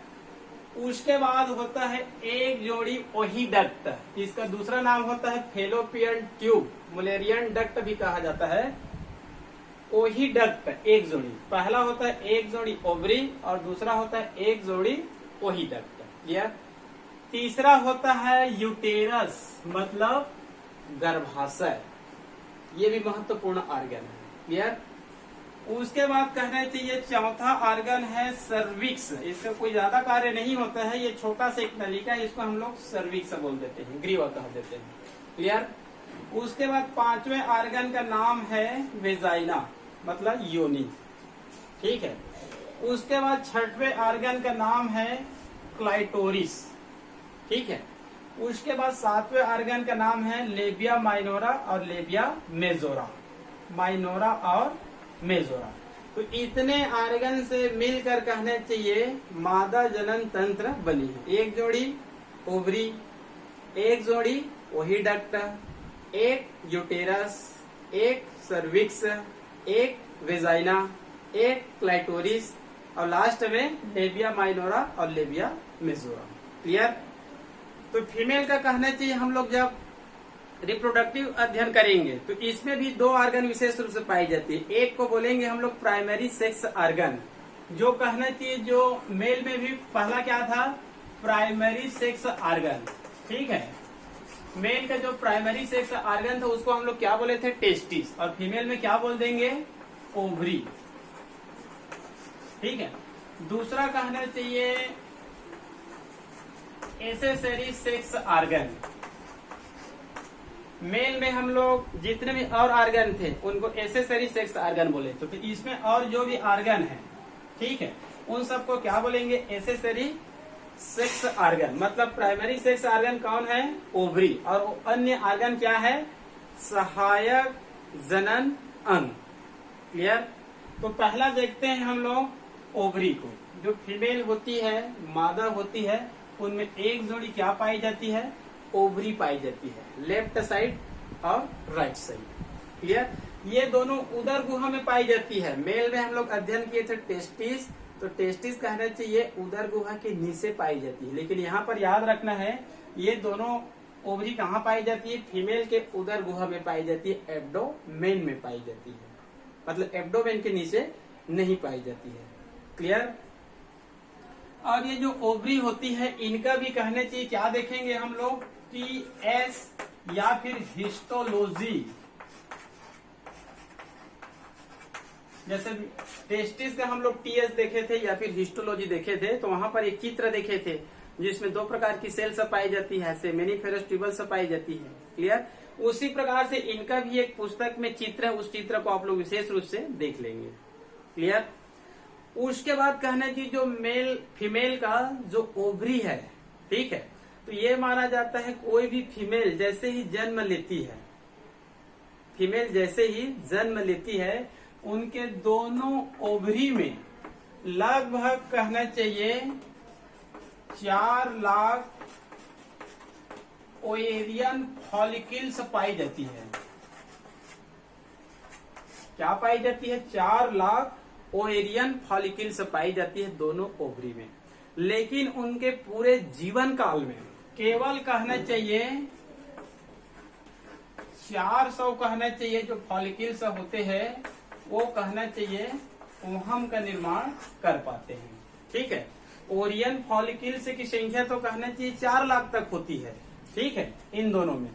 उसके बाद होता है एक जोड़ी ओहिडक्ट, इसका दूसरा नाम होता है फेलोपियन ट्यूब, मुलेरियन डक्ट भी कहा जाता है। ओहिडक्ट एक जोड़ी, पहला होता है एक जोड़ी ओवरी और दूसरा होता है एक जोड़ी ओहिडक्ट। क्लियर। तीसरा होता है यूटेरस, मतलब गर्भाशय, ये भी महत्वपूर्ण ऑर्गन है। क्लियर। उसके बाद कहना चाहिए चौथा ऑर्गन है सर्विक्स, इसका कोई ज्यादा कार्य नहीं होता है, ये छोटा सा एक नलिका है, इसको हम लोग सर्विक्स बोल देते हैं, ग्रीवा कह देते हैं। क्लियर। उसके बाद पांचवें ऑर्गन का नाम है वेजाइना, मतलब योनि। ठीक है। उसके बाद छठवें ऑर्गन का नाम है क्लाइटोरिस। ठीक है। उसके बाद सातवें ऑर्गन का नाम है लेबिया माइनोरा और लेबिया मेजोरा, माइनोरा और मेजोरा। तो इतने ऑर्गन से मिलकर कहना चाहिए मादा जनन तंत्र बनी है। एक जोड़ी ओवरी, एक जोड़ी ओहिडक्ट, एक यूटेरस, एक सर्विक्स, एक वेजाइना, एक क्लाइटोरिस और लास्ट में लेबिया माइनोरा और लेबिया मेजोरा। क्लियर। तो फीमेल का कहना चाहिए हम लोग जब रिप्रोडक्टिव अध्ययन करेंगे तो इसमें भी दो ऑर्गन विशेष रूप से पाई जाती है। एक को बोलेंगे हम लोग प्राइमरी सेक्स ऑर्गन, जो कहना चाहिए जो मेल में भी पहला क्या था, प्राइमरी सेक्स ऑर्गन। ठीक है। मेल का जो प्राइमरी सेक्स ऑर्गन था उसको हम लोग क्या बोले थे, टेस्टिस, और फीमेल में क्या बोल देंगे, ओवरी। ठीक है। दूसरा कहना चाहिए एसेसरी सेक्स ऑर्गन। मेल में हम लोग जितने भी और ऑर्गन थे उनको एसेसरी सेक्स ऑर्गन बोले, तो इसमें और जो भी ऑर्गन है, ठीक है, उन सबको क्या बोलेंगे, एसेसरी सेक्स ऑर्गन। मतलब प्राइमरी सेक्स ऑर्गन कौन है, ओवरी, और अन्य ऑर्गन क्या है, सहायक जनन अंग। क्लियर। तो पहला देखते हैं हम लोग ओवरी को। जो फीमेल होती है, मादा होती है, उनमें एक जोड़ी क्या पाई जाती है, ओवरी पाई जाती है, लेफ्ट साइड और राइट साइड। क्लियर। ये दोनों उदर गुहा में पाई जाती है। मेल में हम लोग अध्ययन किए थे टेस्टिस, तो टेस्टिस कहना चाहिए उदर गुहा के नीचे पाई जाती है, लेकिन यहाँ पर याद रखना है ये दोनों ओवरी कहाँ पाई जाती है? फीमेल के उदर गुहा में पाई जाती है, एब्डोमेन में पाई जाती है, मतलब एब्डोमेन के नीचे नहीं पाई जाती है। क्लियर? और ये जो ओवरी होती है इनका भी कहने चाहिए क्या देखेंगे हम लोग? TS या फिर हिस्टोलॉजी। जैसे टेस्टिस का हम लोग TS देखे थे या फिर हिस्टोलॉजी देखे थे, तो वहां पर एक चित्र देखे थे जिसमें 2 प्रकार की सेल्स पाई जाती है, सेमिनिफेरस ट्यूबल्स पाई जाती है। क्लियर? उसी प्रकार से इनका भी एक पुस्तक में चित्र है, उस चित्र को आप लोग विशेष रूप से देख लेंगे। क्लियर? उसके बाद कहना चाहिए जो मेल फीमेल का जो ओवरी है, ठीक है, तो ये माना जाता है कोई भी फीमेल जैसे ही जन्म लेती है, फीमेल जैसे ही जन्म लेती है, उनके दोनों ओवरी में लगभग कहना चाहिए 4 लाख ओवेरियन फॉलिकल्स पाई जाती है। क्या पाई जाती है? 4 लाख ओवेरियन फॉलिकल्स पाई जाती है दोनों ओवरी में। लेकिन उनके पूरे जीवन काल में केवल कहना चाहिए 400 कहना चाहिए जो फॉलिकल्स होते हैं, वो कहना चाहिए ओहम का निर्माण कर पाते हैं। ठीक है? ओरियन फॉलिकल्स की संख्या तो कहना चाहिए 4 लाख तक होती है, ठीक है, इन दोनों में।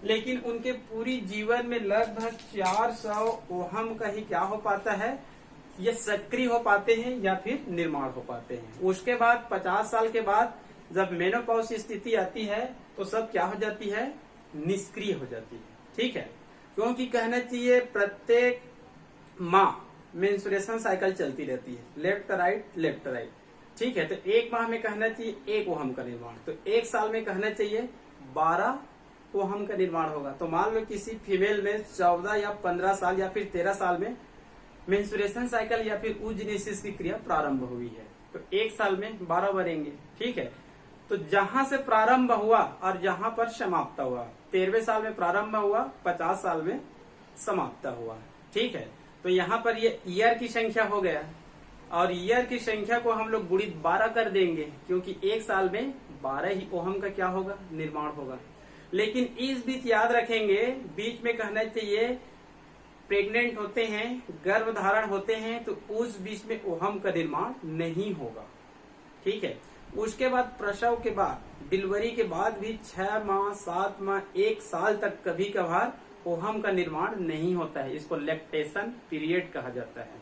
लेकिन उनके पूरी जीवन में लगभग 400 ओहम का ही क्या हो पाता है? ये सक्रिय हो पाते हैं या फिर निर्माण हो पाते हैं। उसके बाद 50 साल के बाद जब मेनोपॉज की स्थिति आती है तो सब क्या हो जाती है? निष्क्रिय हो जाती है। ठीक है? क्योंकि कहना चाहिए प्रत्येक माह मेंस्ट्रुएशन साइकिल चलती रहती है, लेफ्ट राइट लेफ्ट राइट। ठीक है? तो एक माह में कहना चाहिए 1 ओहम का निर्माण, तो 1 साल में कहना चाहिए 12 ओहम का निर्माण होगा। तो मान लो किसी फीमेल में 14 या 15 साल या फिर 13 साल में मेंस्ट्रुएशन साइकिल या फिर oogenesis की क्रिया प्रारंभ हुई है, तो 1 साल में 12 बनेंगे। ठीक है? तो जहां से प्रारंभ हुआ और जहां पर समाप्त हुआ, 13वें साल में प्रारंभ हुआ, 50 साल में समाप्त हुआ। ठीक है? तो यहाँ पर ये ईयर की संख्या हो गया, और ईयर की संख्या को हम लोग गुणित 12 कर देंगे, क्योंकि 1 साल में 12 ही ओहम का क्या होगा? निर्माण होगा। लेकिन इस बीच याद रखेंगे, बीच में कहना चाहिए प्रेग्नेंट होते हैं, गर्भ धारण होते हैं, तो उस बीच में ओहम का निर्माण नहीं होगा। ठीक है? उसके बाद प्रसव के बाद, डिलीवरी के बाद भी 6 माह 7 माह 1 साल तक कभी कभार ओहम का निर्माण नहीं होता है। इसको लैक्टेशन पीरियड कहा जाता है।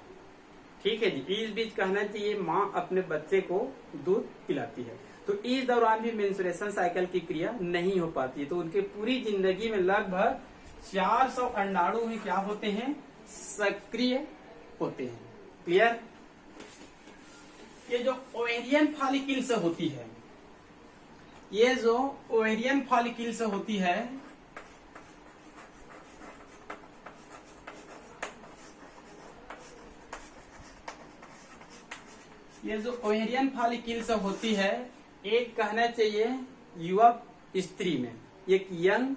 ठीक है जी? इस बीच कहना चाहिए माँ अपने बच्चे को दूध पिलाती है, तो इस दौरान भी मेंस्ट्रुएशन साइकिल की क्रिया नहीं हो पाती है। तो उनके पूरी जिंदगी में लगभग 400 अंडाणु ही क्या होते हैं? सक्रिय होते हैं। क्लियर? ये जो ओवेरियन फॉलिकल्स होती है, ये जो ओवेरियन फॉलिकल्स होती है, ये जो ओवेरियन फॉलिकल्स होती है, एक कहना चाहिए युवा स्त्री में, एक यंग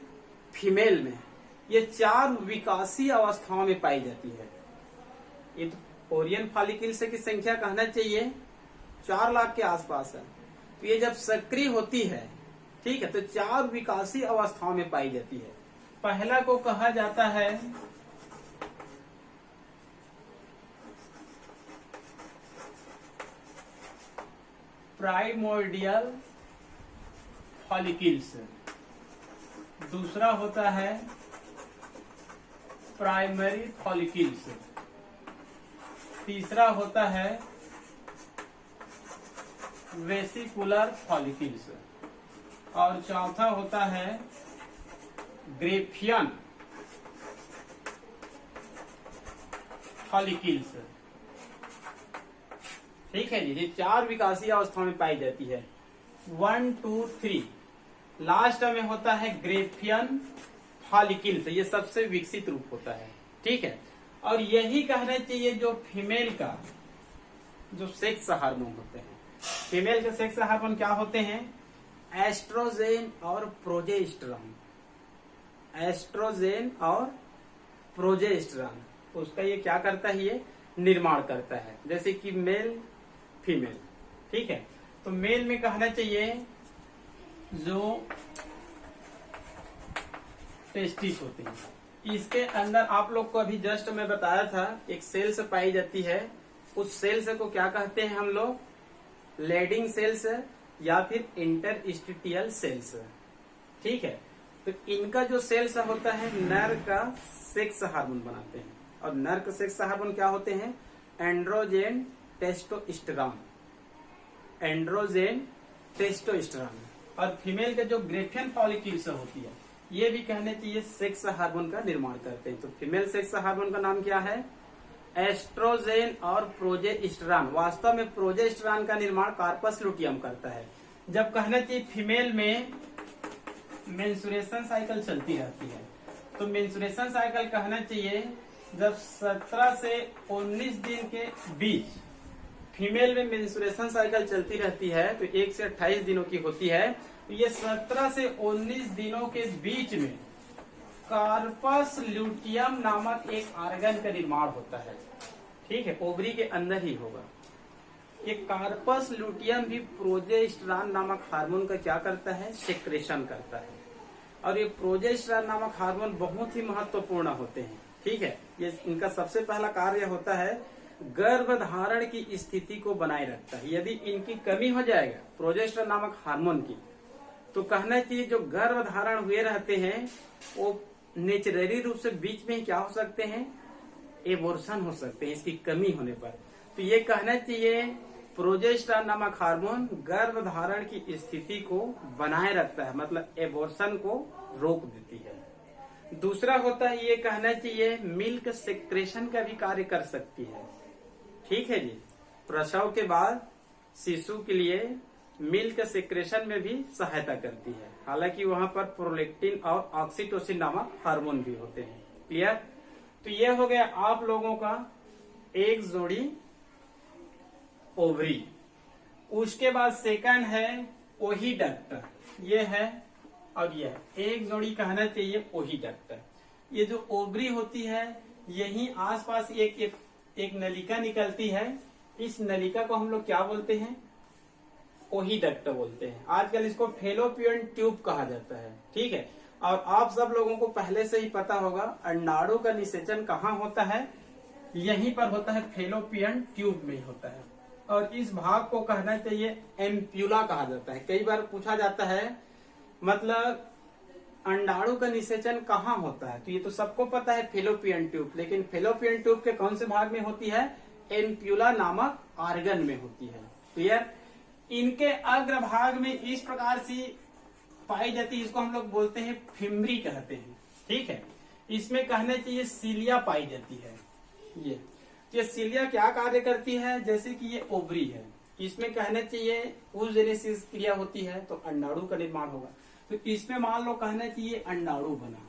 फीमेल में, ये 4 विकासीय अवस्थाओं में पाई जाती है। ये तो ओवेरियन फॉलिकल्स की संख्या कहना चाहिए 4 लाख के आसपास है। तो ये जब सक्रिय होती है, ठीक है, तो 4 विकासीय अवस्थाओं में पाई जाती है। पहला को कहा जाता है प्राइमोर्डियल फॉलिकल्स, दूसरा होता है प्राइमरी फॉलिकल्स, तीसरा होता है वेसिकुलर फॉलिकल्स, और चौथा होता है ग्रेफियन फॉलिकल्स। ठीक है जी? ये 4 विकासीय अवस्थाओं में पाई जाती है। 1 2 3 लास्ट में होता है ग्रेफियन फॉलिकल्स, ये सबसे विकसित रूप होता है। ठीक है? और यही कहना चाहिए जो फीमेल का जो सेक्स हार्मोन होते हैं, फीमेल के सेक्स हार्मोन क्या होते हैं? एस्ट्रोजेन और प्रोजेस्टेरॉन। एस्ट्रोजेन और प्रोजेस्टेरॉन, उसका ये क्या करता है? ये निर्माण करता है, जैसे कि मेल फीमेल। ठीक है? तो मेल में कहना चाहिए जो टेस्टिस होते हैं। इसके अंदर आप लोग को अभी जस्ट मैं बताया था एक सेल्स पाई जाती है, उस सेल्स को क्या कहते हैं हम लोग, लेडिंग सेल्स या फिर इंटरस्टिशियल सेल्स। ठीक है, तो इनका जो सेल्स होता है नर का सेक्स हार्मोन बनाते हैं, और नर का सेक्स हार्मोन क्या होते हैं, एंड्रोजेन टेस्टोस्टेरोन, एंड्रोजेन टेस्टोस्टेरोन। और फीमेल के जो ग्रेफियन फॉलिक्यूल्स होती है ये भी कहने चाहिए सेक्स हार्मोन का निर्माण करते हैं। तो फीमेल सेक्स हार्मोन का नाम क्या है, एस्ट्रोजेन और प्रोजेस्टेरॉन। वास्तव में प्रोजेस्टेरॉन का निर्माण कार्पस लुटियम करता है। जब कहना चाहिए फीमेल में मेंस्ट्रुएशन साइकिल चलती रहती है, तो मेंस्ट्रुएशन साइकिल कहना चाहिए जब 17 से 19 दिन के बीच फीमेल में मेंस्ट्रुएशन साइकिल चलती रहती है, तो 1 से 28 दिनों की होती है। तो ये 17 से 19 दिनों के बीच में कार्पस ल्यूटियम नामक एक ऑर्गन का निर्माण होता है। ठीक है, ओवरी के अंदर ही होगा। ये कार्पस ल्यूटियम भी प्रोजेस्टेरॉन नामक हार्मोन का क्या करता है, सेक्रेशन करता है। और ये प्रोजेस्टेरॉन नामक हार्मोन बहुत ही महत्वपूर्ण होते हैं। ठीक है, ये इनका सबसे पहला कार्य होता है गर्भधारण की स्थिति को बनाए रखता है। यदि इनकी कमी हो जाएगा प्रोजेस्टेरॉन नामक हार्मोन की, तो कहना चाहिए जो गर्भधारण हुए रहते हैं वो नेचुरली रूप से बीच में क्या हो सकते हैं, एबॉर्शन हो सकते हैं इसकी कमी होने पर। तो ये कहना चाहिए प्रोजेस्टेरॉन नामक हार्मोन गर्भधारण की स्थिति को बनाए रखता है, मतलब एबॉर्शन को रोक देती है। दूसरा होता है ये कहना चाहिए मिल्क सेक्रेशन का भी कार्य कर सकती है। ठीक है जी, प्रसव के बाद शिशु के लिए मिल्क सेक्रेशन में भी सहायता करती है। हालांकि वहां पर प्रोलैक्टिन और ऑक्सीटोसिन नामक हार्मोन भी होते हैं। क्लियर, तो ये हो गया आप लोगों का एक जोड़ी ओवरी। उसके बाद सेकंड है ओहिडक्ट, ये है और ये है। एक जोड़ी कहना चाहिए ओहिडक्ट। ये जो ओवरी होती है यही आसपास एक नलिका निकलती है। इस नलिका को हम लोग क्या बोलते हैं, ओहिडक्ट बोलते हैं। आजकल इसको फेलोपियन ट्यूब कहा जाता है। ठीक है, और आप सब लोगों को पहले से ही पता होगा अंडाणु का निषेचन कहाँ होता है, यहीं पर होता है, फेलोपियन ट्यूब में होता है। और इस भाग को कहना चाहिए एम्प्यूला कहा जाता है। कई बार पूछा जाता है मतलब अंडाणु का निषेचन कहाँ होता है, तो ये तो सबको पता है फेलोपियन ट्यूब, लेकिन फेलोपियन ट्यूब के कौन से भाग में होती है, एम्प्यूला नामक ऑर्गन में होती है। क्लियर, इनके अग्रभाग में इस प्रकार से पाई जाती है, इसको हम लोग बोलते हैं फिम्बरी कहते हैं। ठीक है, इसमें कहना चाहिए सीलिया पाई जाती है। ये सीलिया क्या कार्य करती है, जैसे कि ये ओवरी है, इसमें कहना चाहिए oogenesis क्रिया होती है तो अंडाणु का निर्माण होगा। तो इसमें मान लो कहना चाहिए अंडाणु बना।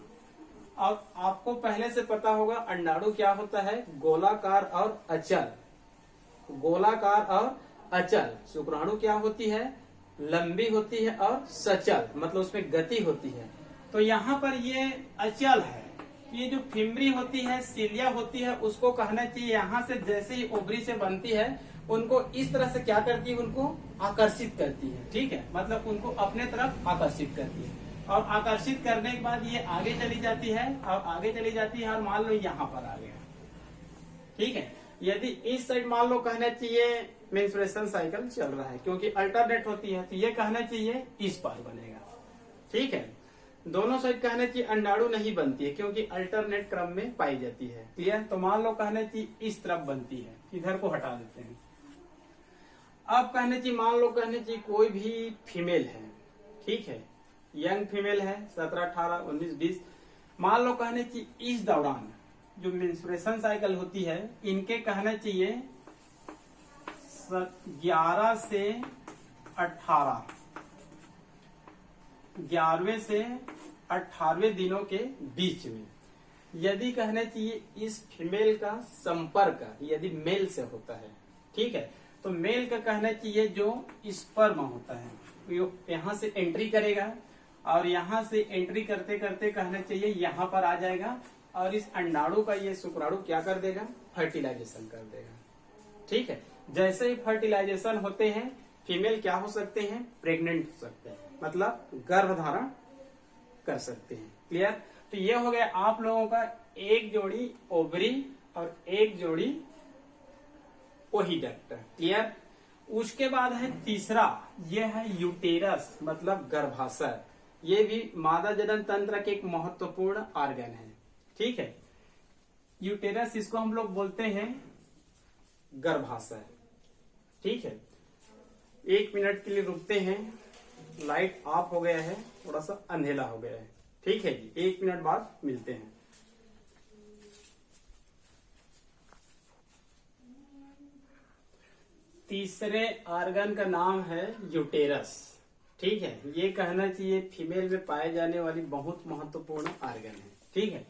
अब आपको पहले से पता होगा अंडाणु क्या होता है, गोलाकार और अचल। गोलाकार और अचल। शुक्राणु क्या होती है, लंबी होती है और सचल, मतलब उसमें गति होती है। तो यहाँ पर ये अचल है। ये जो फिम्बरी होती है, सीलिया होती है, उसको कहना चाहिए यहाँ से जैसे ही ओवरी से बनती है उनको इस तरह से क्या करती है, उनको आकर्षित करती है। ठीक है, मतलब उनको अपने तरफ आकर्षित करती है। और आकर्षित करने के बाद ये आगे चली जाती है और आगे चली जाती है, और मान लो यहाँ पर आ गया। ठीक है, यदि इस साइड मान लो कहना चाहिए मेंस्ट्रुएशन साइकिल चल रहा है, क्योंकि अल्टरनेट होती है, तो ये कहना चाहिए इस पार बनेगा। ठीक है, दोनों साइड कहना चाहिए अंडाणु नहीं बनती है, क्योंकि अल्टरनेट क्रम में पाई जाती है। क्लियर, तो मान लो कहना चाहिए इस तरफ बनती है, इधर को हटा देते हैं। अब कहना चाहिए मान लो कहना चाहिए कोई भी फीमेल है, ठीक है, यंग फीमेल है, 17, 18, 19, 20, मान लो कहना चाहिए इस दौरान जो मेंस्ट्रुएशन साइकिल होती है इनके कहना चाहिए 11 से 18, 11वें से 18वें दिनों के बीच में यदि कहना चाहिए इस फीमेल का संपर्क यदि मेल से होता है, ठीक है, तो मेल का कहना चाहिए जो स्पर्म होता है यहाँ से एंट्री करेगा और यहाँ से एंट्री करते करते कहना चाहिए यहाँ पर आ जाएगा और इस अंडाणु का ये शुक्राणु क्या कर देगा, फर्टिलाइजेशन कर देगा। ठीक है, जैसे ही फर्टिलाइजेशन होते हैं फीमेल क्या हो सकते हैं, प्रेग्नेंट हो सकते हैं, मतलब गर्भधारण कर सकते हैं। क्लियर, तो ये हो गया आप लोगों का एक जोड़ी ओवरी और एक जोड़ी ओहिडक्ट। क्लियर। उसके बाद है तीसरा, ये है यूटेरस मतलब गर्भाशय। ये भी मादा जनन तंत्र के एक महत्वपूर्ण ऑर्गन है। ठीक है, यूटेरस इसको हम लोग बोलते हैं गर्भाशय। ठीक है, 1 मिनट के लिए रुकते हैं, लाइट ऑफ हो गया है, थोड़ा सा अंधेरा हो गया है। ठीक है जी, 1 मिनट बाद मिलते हैं। तीसरे ऑर्गन का नाम है यूटेरस। ठीक है, ये कहना चाहिए फीमेल में पाए जाने वाली बहुत महत्वपूर्ण ऑर्गन है। ठीक है,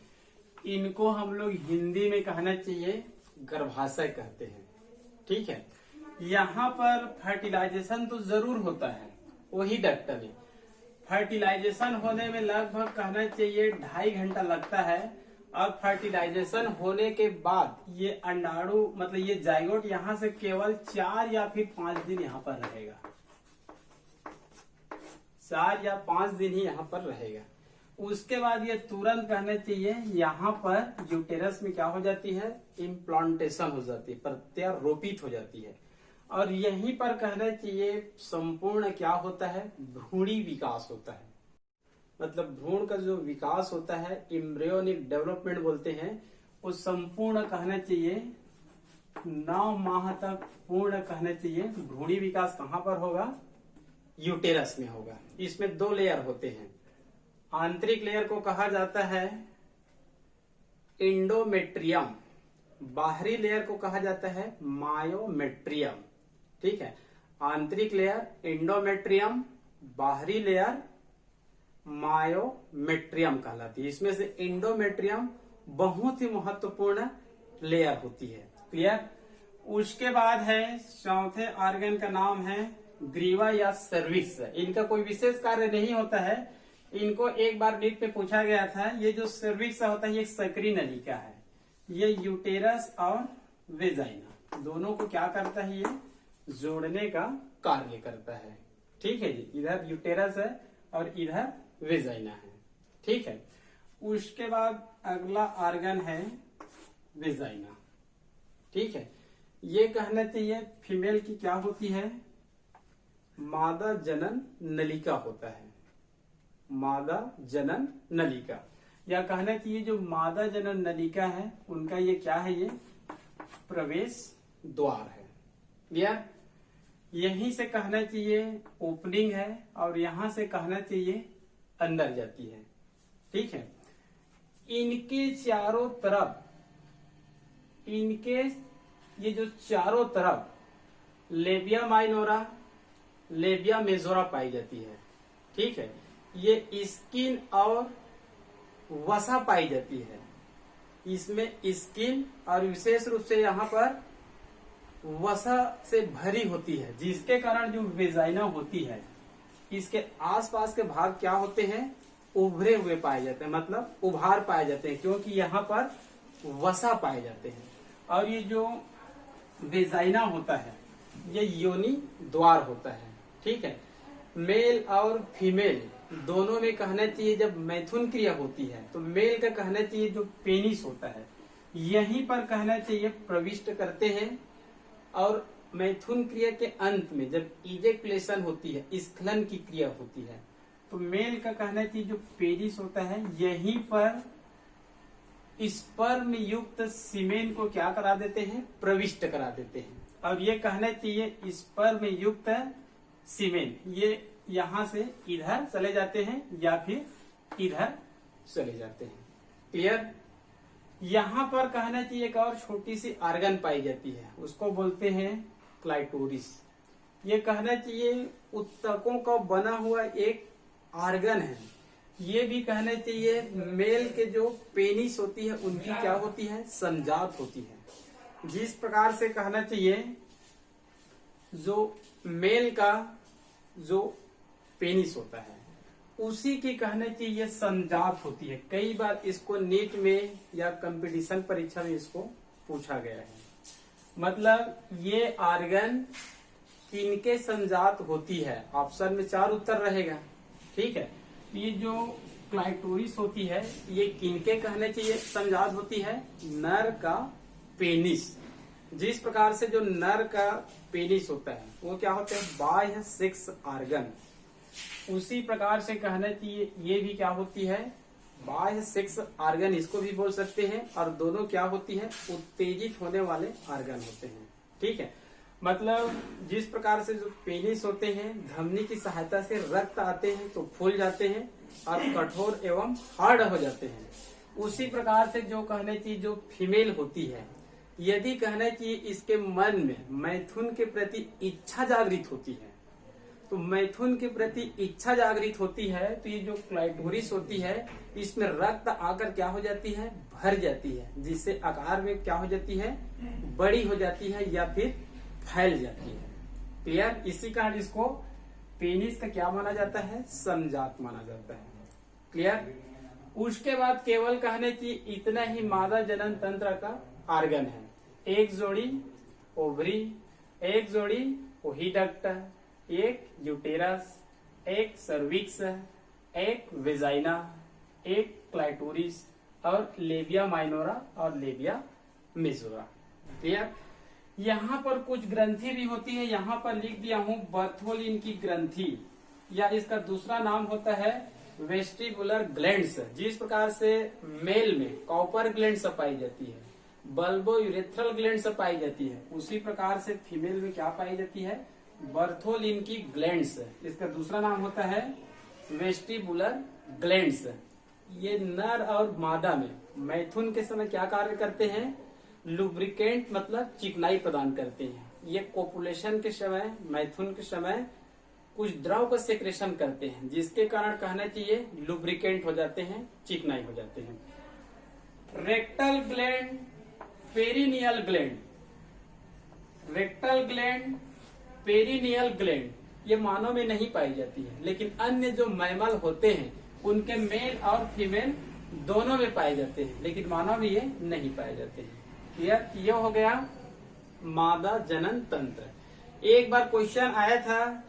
इनको हम लोग हिंदी में कहना चाहिए गर्भाशय कहते हैं। ठीक है, यहाँ पर फर्टिलाइजेशन तो जरूर होता है, वही डॉक्टर में फर्टिलाइजेशन होने में लगभग कहना चाहिए 2.5 घंटा लगता है। और फर्टिलाइजेशन होने के बाद ये अंडाणु मतलब ये जाइगोट यहाँ से केवल 4 या फिर 5 दिन यहाँ पर रहेगा। 4 या 5 दिन ही यहाँ पर रहेगा। उसके बाद ये तुरंत कहना चाहिए यहाँ पर यूटेरस में क्या हो जाती है, इम्प्लांटेशन हो जाती है, प्रत्यारोपित हो जाती है। और यहीं पर कहना चाहिए संपूर्ण क्या होता है, भ्रूणी विकास होता है। मतलब भ्रूण का जो विकास होता है, एम्ब्रियोनिक डेवलपमेंट बोलते हैं, वो संपूर्ण कहना चाहिए 9 माह तक पूर्ण कहना चाहिए। भ्रूणी विकास कहाँ पर होगा, यूटेरस में होगा। इसमें 2 लेयर होते हैं। आंतरिक लेयर को कहा जाता है एंडोमेट्रियम, बाहरी लेयर को कहा जाता है मायोमेट्रियम। ठीक है, आंतरिक लेयर एंडोमेट्रियम, बाहरी लेयर मायोमेट्रियम कहलाती है। इसमें से एंडोमेट्रियम बहुत ही महत्वपूर्ण लेयर होती है। क्लियर। उसके बाद है चौथे ऑर्गन का नाम है ग्रीवा या सर्विक्स। इनका कोई विशेष कार्य नहीं होता है। इनको एक बार नीट में पूछा गया था, ये जो सर्विक्स होता है ये सक्रिय नलिका है। ये यूटेरस और वेजाइना दोनों को क्या करता है, ये जोड़ने का कार्य करता है। ठीक है जी, इधर यूटेरस है और इधर वेजाइना है। ठीक है, उसके बाद अगला ऑर्गन है वेजाइना। ठीक है, ये कहना चाहिए फीमेल की क्या होती है, मादा जनन नलिका होता है। मादा जनन नलिका, या कहना चाहिए जो मादा जनन नलिका है उनका ये क्या है, ये प्रवेश द्वार है। क्लियर। यहीं से कहना चाहिए ओपनिंग है और यहां से कहना चाहिए अंदर जाती है। ठीक है, इनके चारों तरफ, इनके ये जो चारों तरफ लेबिया माइनोरा, लेबिया मेजोरा पाई जाती है। ठीक है, ये स्किन और वसा पाई जाती है। इसमें स्किन और विशेष रूप से यहाँ पर वसा से भरी होती है, जिसके कारण जो वेजाइना होती है इसके आसपास के भाग क्या होते हैं, उभरे हुए पाए जाते हैं, मतलब उभार पाए जाते हैं, क्योंकि यहाँ पर वसा पाए जाते हैं। और ये जो वेजाइना होता है ये योनि द्वार होता है। ठीक है, मेल और फीमेल दोनों में कहना चाहिए जब मैथुन क्रिया होती है तो मेल का कहना चाहिए जो पेनिस होता है यहीं पर कहना चाहिए प्रविष्ट करते हैं। और मैथुन क्रिया के अंत में जब इजेकुलेशन होती है, स्खलन की क्रिया होती है, तो मेल का कहना चाहिए जो पेनिस होता है यहीं पर स्पर्म युक्त सीमेन को क्या करा देते हैं, प्रविष्ट करा देते हैं। और ये कहना चाहिए स्पर्म युक्त सीमेन ये यहाँ से इधर चले जाते हैं या फिर इधर चले जाते हैं। क्लियर। यहाँ पर कहना चाहिए एक और छोटी सी ऑर्गन पाई जाती है, उसको बोलते हैं क्लाइटोरिस। ये कहना चाहिए उत्तकों का बना हुआ एक ऑर्गन है। ये भी कहना चाहिए मेल के जो पेनिस होती है उनकी क्या होती है, संजात होती है। जिस प्रकार से कहना चाहिए जो मेल का जो पेनिस होता है उसी की कहना चाहिए संजात होती है। कई बार इसको नीट में या कंपटीशन परीक्षा में इसको पूछा गया है। मतलब ये ऑर्गन किनके संजात होती है, ऑप्शन में 4 उत्तर रहेगा। ठीक है, ये जो क्लाइटोरिस होती है ये किनके कहने चाहिए समझात होती है? नर का पेनिस। जिस प्रकार से जो नर का पेनिस होता है वो क्या होता है? बाह्य सेक्स ऑर्गन। उसी प्रकार से कहना चाहिए ये भी क्या होती है? बाह्य सेक्स ऑर्गन इसको भी बोल सकते हैं। और दोनों क्या होती है? उत्तेजित होने वाले ऑर्गन होते हैं। ठीक है, मतलब जिस प्रकार से जो पेनिस होते हैं धमनी की सहायता से रक्त आते हैं तो फूल जाते हैं और कठोर एवं हार्ड हो जाते हैं। उसी प्रकार से जो कहने चाहिए जो फीमेल होती है, यदि कहना चाहिए इसके मन में मैथुन के प्रति इच्छा जागृत होती है, तो मैथुन के प्रति इच्छा जागृत होती है तो ये जो क्लाइटोरिस होती है इसमें रक्त आकर क्या हो जाती है? भर जाती है, जिससे आकार में क्या हो जाती है? बड़ी हो जाती है या फिर फैल जाती है। क्लियर? इसी कारण इसको पेनिस का क्या माना जाता है? समजात माना जाता है। क्लियर? उसके बाद केवल कहने चाहिए इतना ही मादा जनन तंत्र का ऑर्गन है। एक जोड़ी ओवरी, एक जोड़ी ओहिडक्ट, एक यूटेरस, एक सर्विक्स, एक वेजाइना, एक क्लाइटोरिस और लेबिया माइनोरा और लेबिया मेजोरा। क्लियर? यहाँ पर कुछ ग्रंथि भी होती है, यहाँ पर लिख दिया हूँ बर्थोलिन की ग्रंथि, या इसका दूसरा नाम होता है वेस्टिबुलर ग्लैंड्स। जिस प्रकार से मेल में कॉपर ग्लैंड्स पाई जाती है, बल्बो यूरेथ्रल ग्लैंड्स पाई जाती है, उसी प्रकार से फीमेल में क्या पाई जाती है? बर्थोलिन की ग्लैंड्स। इसका दूसरा नाम होता है वेस्टिबुलर ग्लैंड्स। ये नर और मादा में मैथुन के समय क्या कार्य करते हैं? लुब्रिकेंट मतलब चिकनाई प्रदान करते हैं। ये कोपुलेशन के समय, मैथुन के समय कुछ द्रव का सेक्रेशन करते हैं, जिसके कारण कहना चाहिए लुब्रिकेंट हो जाते हैं, चिकनाई हो जाते हैं। Rectal gland, perineal gland, rectal gland, perineal gland ये मानव में नहीं पाई जाती है, लेकिन अन्य जो मैमल होते हैं उनके मेल और फीमेल दोनों में पाए जाते हैं, लेकिन मानव में ये नहीं पाए जाते हैं। ये हो गया मादा जनन तंत्र। एक बार क्वेश्चन आया था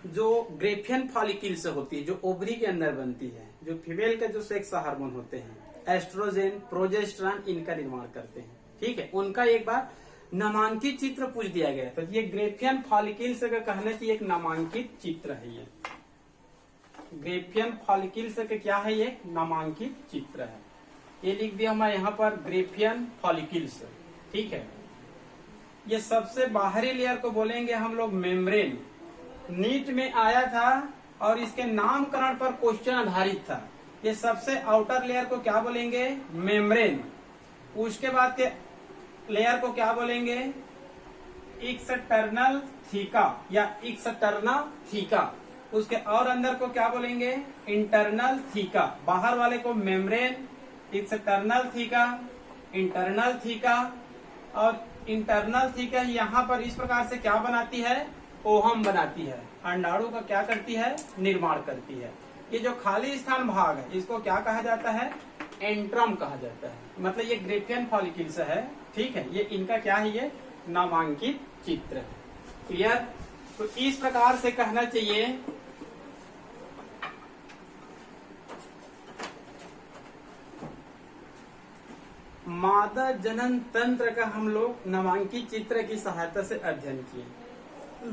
जो ग्रेफियन फॉलिकल से होती है, जो ओवरी के अंदर बनती है, जो फीमेल का जो सेक्स हार्मोन होते हैं, एस्ट्रोजेन, प्रोजेस्टेरॉन, इनका निर्माण करते हैं। ठीक है, उनका एक बार नामांकित चित्र पूछ दिया गया, तो ये ग्रेफियन फॉलिकल्स का कहने चाहिए एक नामांकित चित्र है। ये ग्रेफियन फॉलिकल्स का क्या है? ये नामांकित चित्र है। ये लिख दिया मैं यहाँ पर ग्रेफियन फॉलिकल्स। ठीक है, ये सबसे बाहरी लेयर को बोलेंगे हम लोग मेम्ब्रेन। नीट में आया था और इसके नामकरण पर क्वेश्चन आधारित था। ये सबसे आउटर लेयर को क्या बोलेंगे? मेम्ब्रेन। उसके बाद के लेयर को क्या बोलेंगे? एक्सटर्नल थीका या एक्सटर्ना थीका। उसके और अंदर को क्या बोलेंगे? Internal theca. बाहर वाले को membrane, external theca, internal theca. और इंटरनल थीका यहाँ पर इस प्रकार से क्या बनाती है? ओहम बनाती है, अंडाणु का क्या करती है? निर्माण करती है। ये जो खाली स्थान भाग है इसको क्या कहा जाता है? एंट्रम कहा जाता है। मतलब ये ग्रेफियन फॉलिकल्स है। ठीक है, ये इनका क्या है? ये नामांकित चित्र है। क्लियर? तो इस प्रकार से कहना चाहिए मादा जनन तंत्र का हम लोग नामांकित चित्र की सहायता से अध्ययन किए।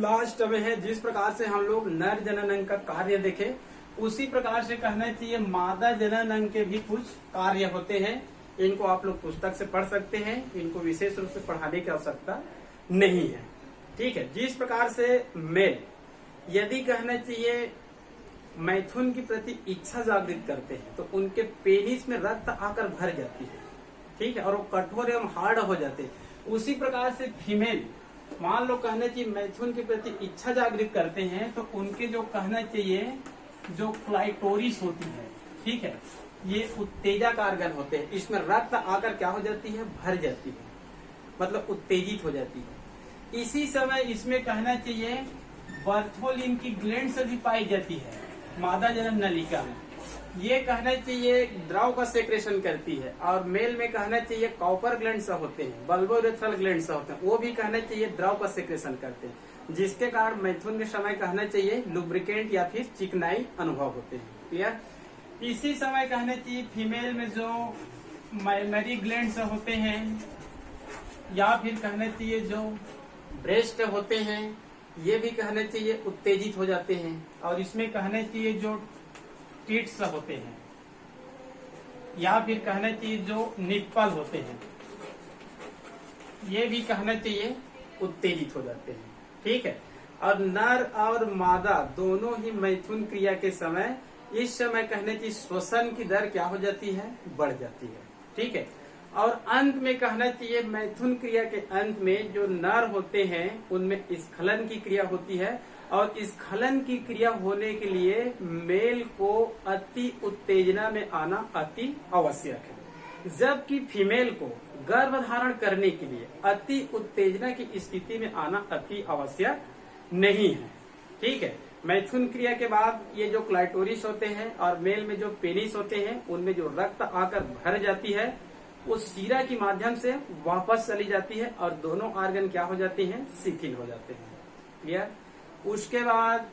लास्ट में है जिस प्रकार से हम लोग नर जनन अंग का कार्य देखे, उसी प्रकार से कहना चाहिए मादा जनन अंग के भी कुछ कार्य होते हैं। इनको आप लोग पुस्तक से पढ़ सकते हैं, इनको विशेष रूप से पढ़ाने की आवश्यकता नहीं है। ठीक है, जिस प्रकार से मेल यदि कहना चाहिए मैथुन के प्रति इच्छा जागृत करते हैं तो उनके पेनिस में रक्त आकर भर जाती है। ठीक है, और वो कठोर एवं हार्ड हो जाते हैं। उसी प्रकार से फीमेल मान लो कहना चाहिए मैथुन के प्रति इच्छा जागृत करते हैं तो उनके जो कहना चाहिए जो क्लाइटोरिस होती है, ठीक है, ये उत्तेजक ऑर्गन होते हैं। इसमें रक्त आकर क्या हो जाती है? भर जाती है, मतलब उत्तेजित हो जाती है। इसी समय इसमें कहना चाहिए बर्थोलिन की ग्लैंड्स भी पाई जाती है मादा जनन नलिका में। ये कहना चाहिए द्रव का सेक्रेशन करती है। और मेल में कहना चाहिए कॉपर ग्लैंड्स होते हैं, बल्बोरेथ्रल ग्लैंड्स होते हैं, वो भी कहना चाहिए द्रव का सेक्रेशन करते हैं, जिसके कारण मैथुन के समय कहना चाहिए लुब्रिकेंट या फिर चिकनाई अनुभव होते हैं। क्लियर? इसी समय कहना चाहिए फीमेल में जो मैमरी ग्लैंड्स होते हैं या फिर कहना चाहिए जो ब्रेस्ट होते हैं, ये भी कहना चाहिए उत्तेजित हो जाते हैं। और इसमें कहना चाहिए जो टिट्स होते हैं या फिर कहना चाहिए जो निप्पल होते हैं, ये भी कहना चाहिए उत्तेजित हो जाते हैं। ठीक है। और नर और मादा दोनों ही मैथुन क्रिया के समय इस समय कहने की श्वसन की दर क्या हो जाती है, बढ़ जाती है। ठीक है। और अंत में कहना चाहिए मैथुन क्रिया के अंत में जो नर होते हैं उनमें स्खलन की क्रिया होती है और स्खलन की क्रिया होने के लिए मेल को अति उत्तेजना में आना अति आवश्यक है, जबकि फीमेल को गर्भधारण करने के लिए अति उत्तेजना की स्थिति में आना अति आवश्यक नहीं है। ठीक है। मैथुन क्रिया के बाद ये जो क्लाइटोरिस होते हैं और मेल में जो पेनिस होते हैं उनमें जो रक्त आकर भर जाती है उस शीरा के माध्यम से वापस चली जाती है और दोनों ऑर्गन क्या हो जाते हैं, शिथिल हो जाते हैं। क्लियर। उसके बाद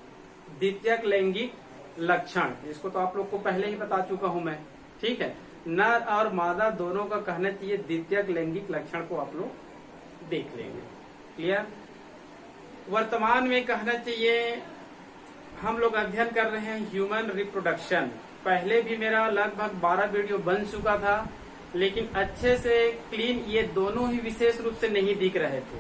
द्वितीयक लैंगिक लक्षण, इसको तो आप लोग को पहले ही बता चुका हूं मैं। ठीक है। नर और मादा दोनों का कहना चाहिए द्वितीयक लैंगिक लक्षण को आप लोग देख लेंगे। क्लियर। वर्तमान में कहना चाहिए हम लोग अध्ययन कर रहे हैं ह्यूमन रिप्रोडक्शन। पहले भी मेरा लगभग 12 वीडियो बन चुका था, लेकिन अच्छे से क्लीन ये दोनों ही विशेष रूप से नहीं दिख रहे थे,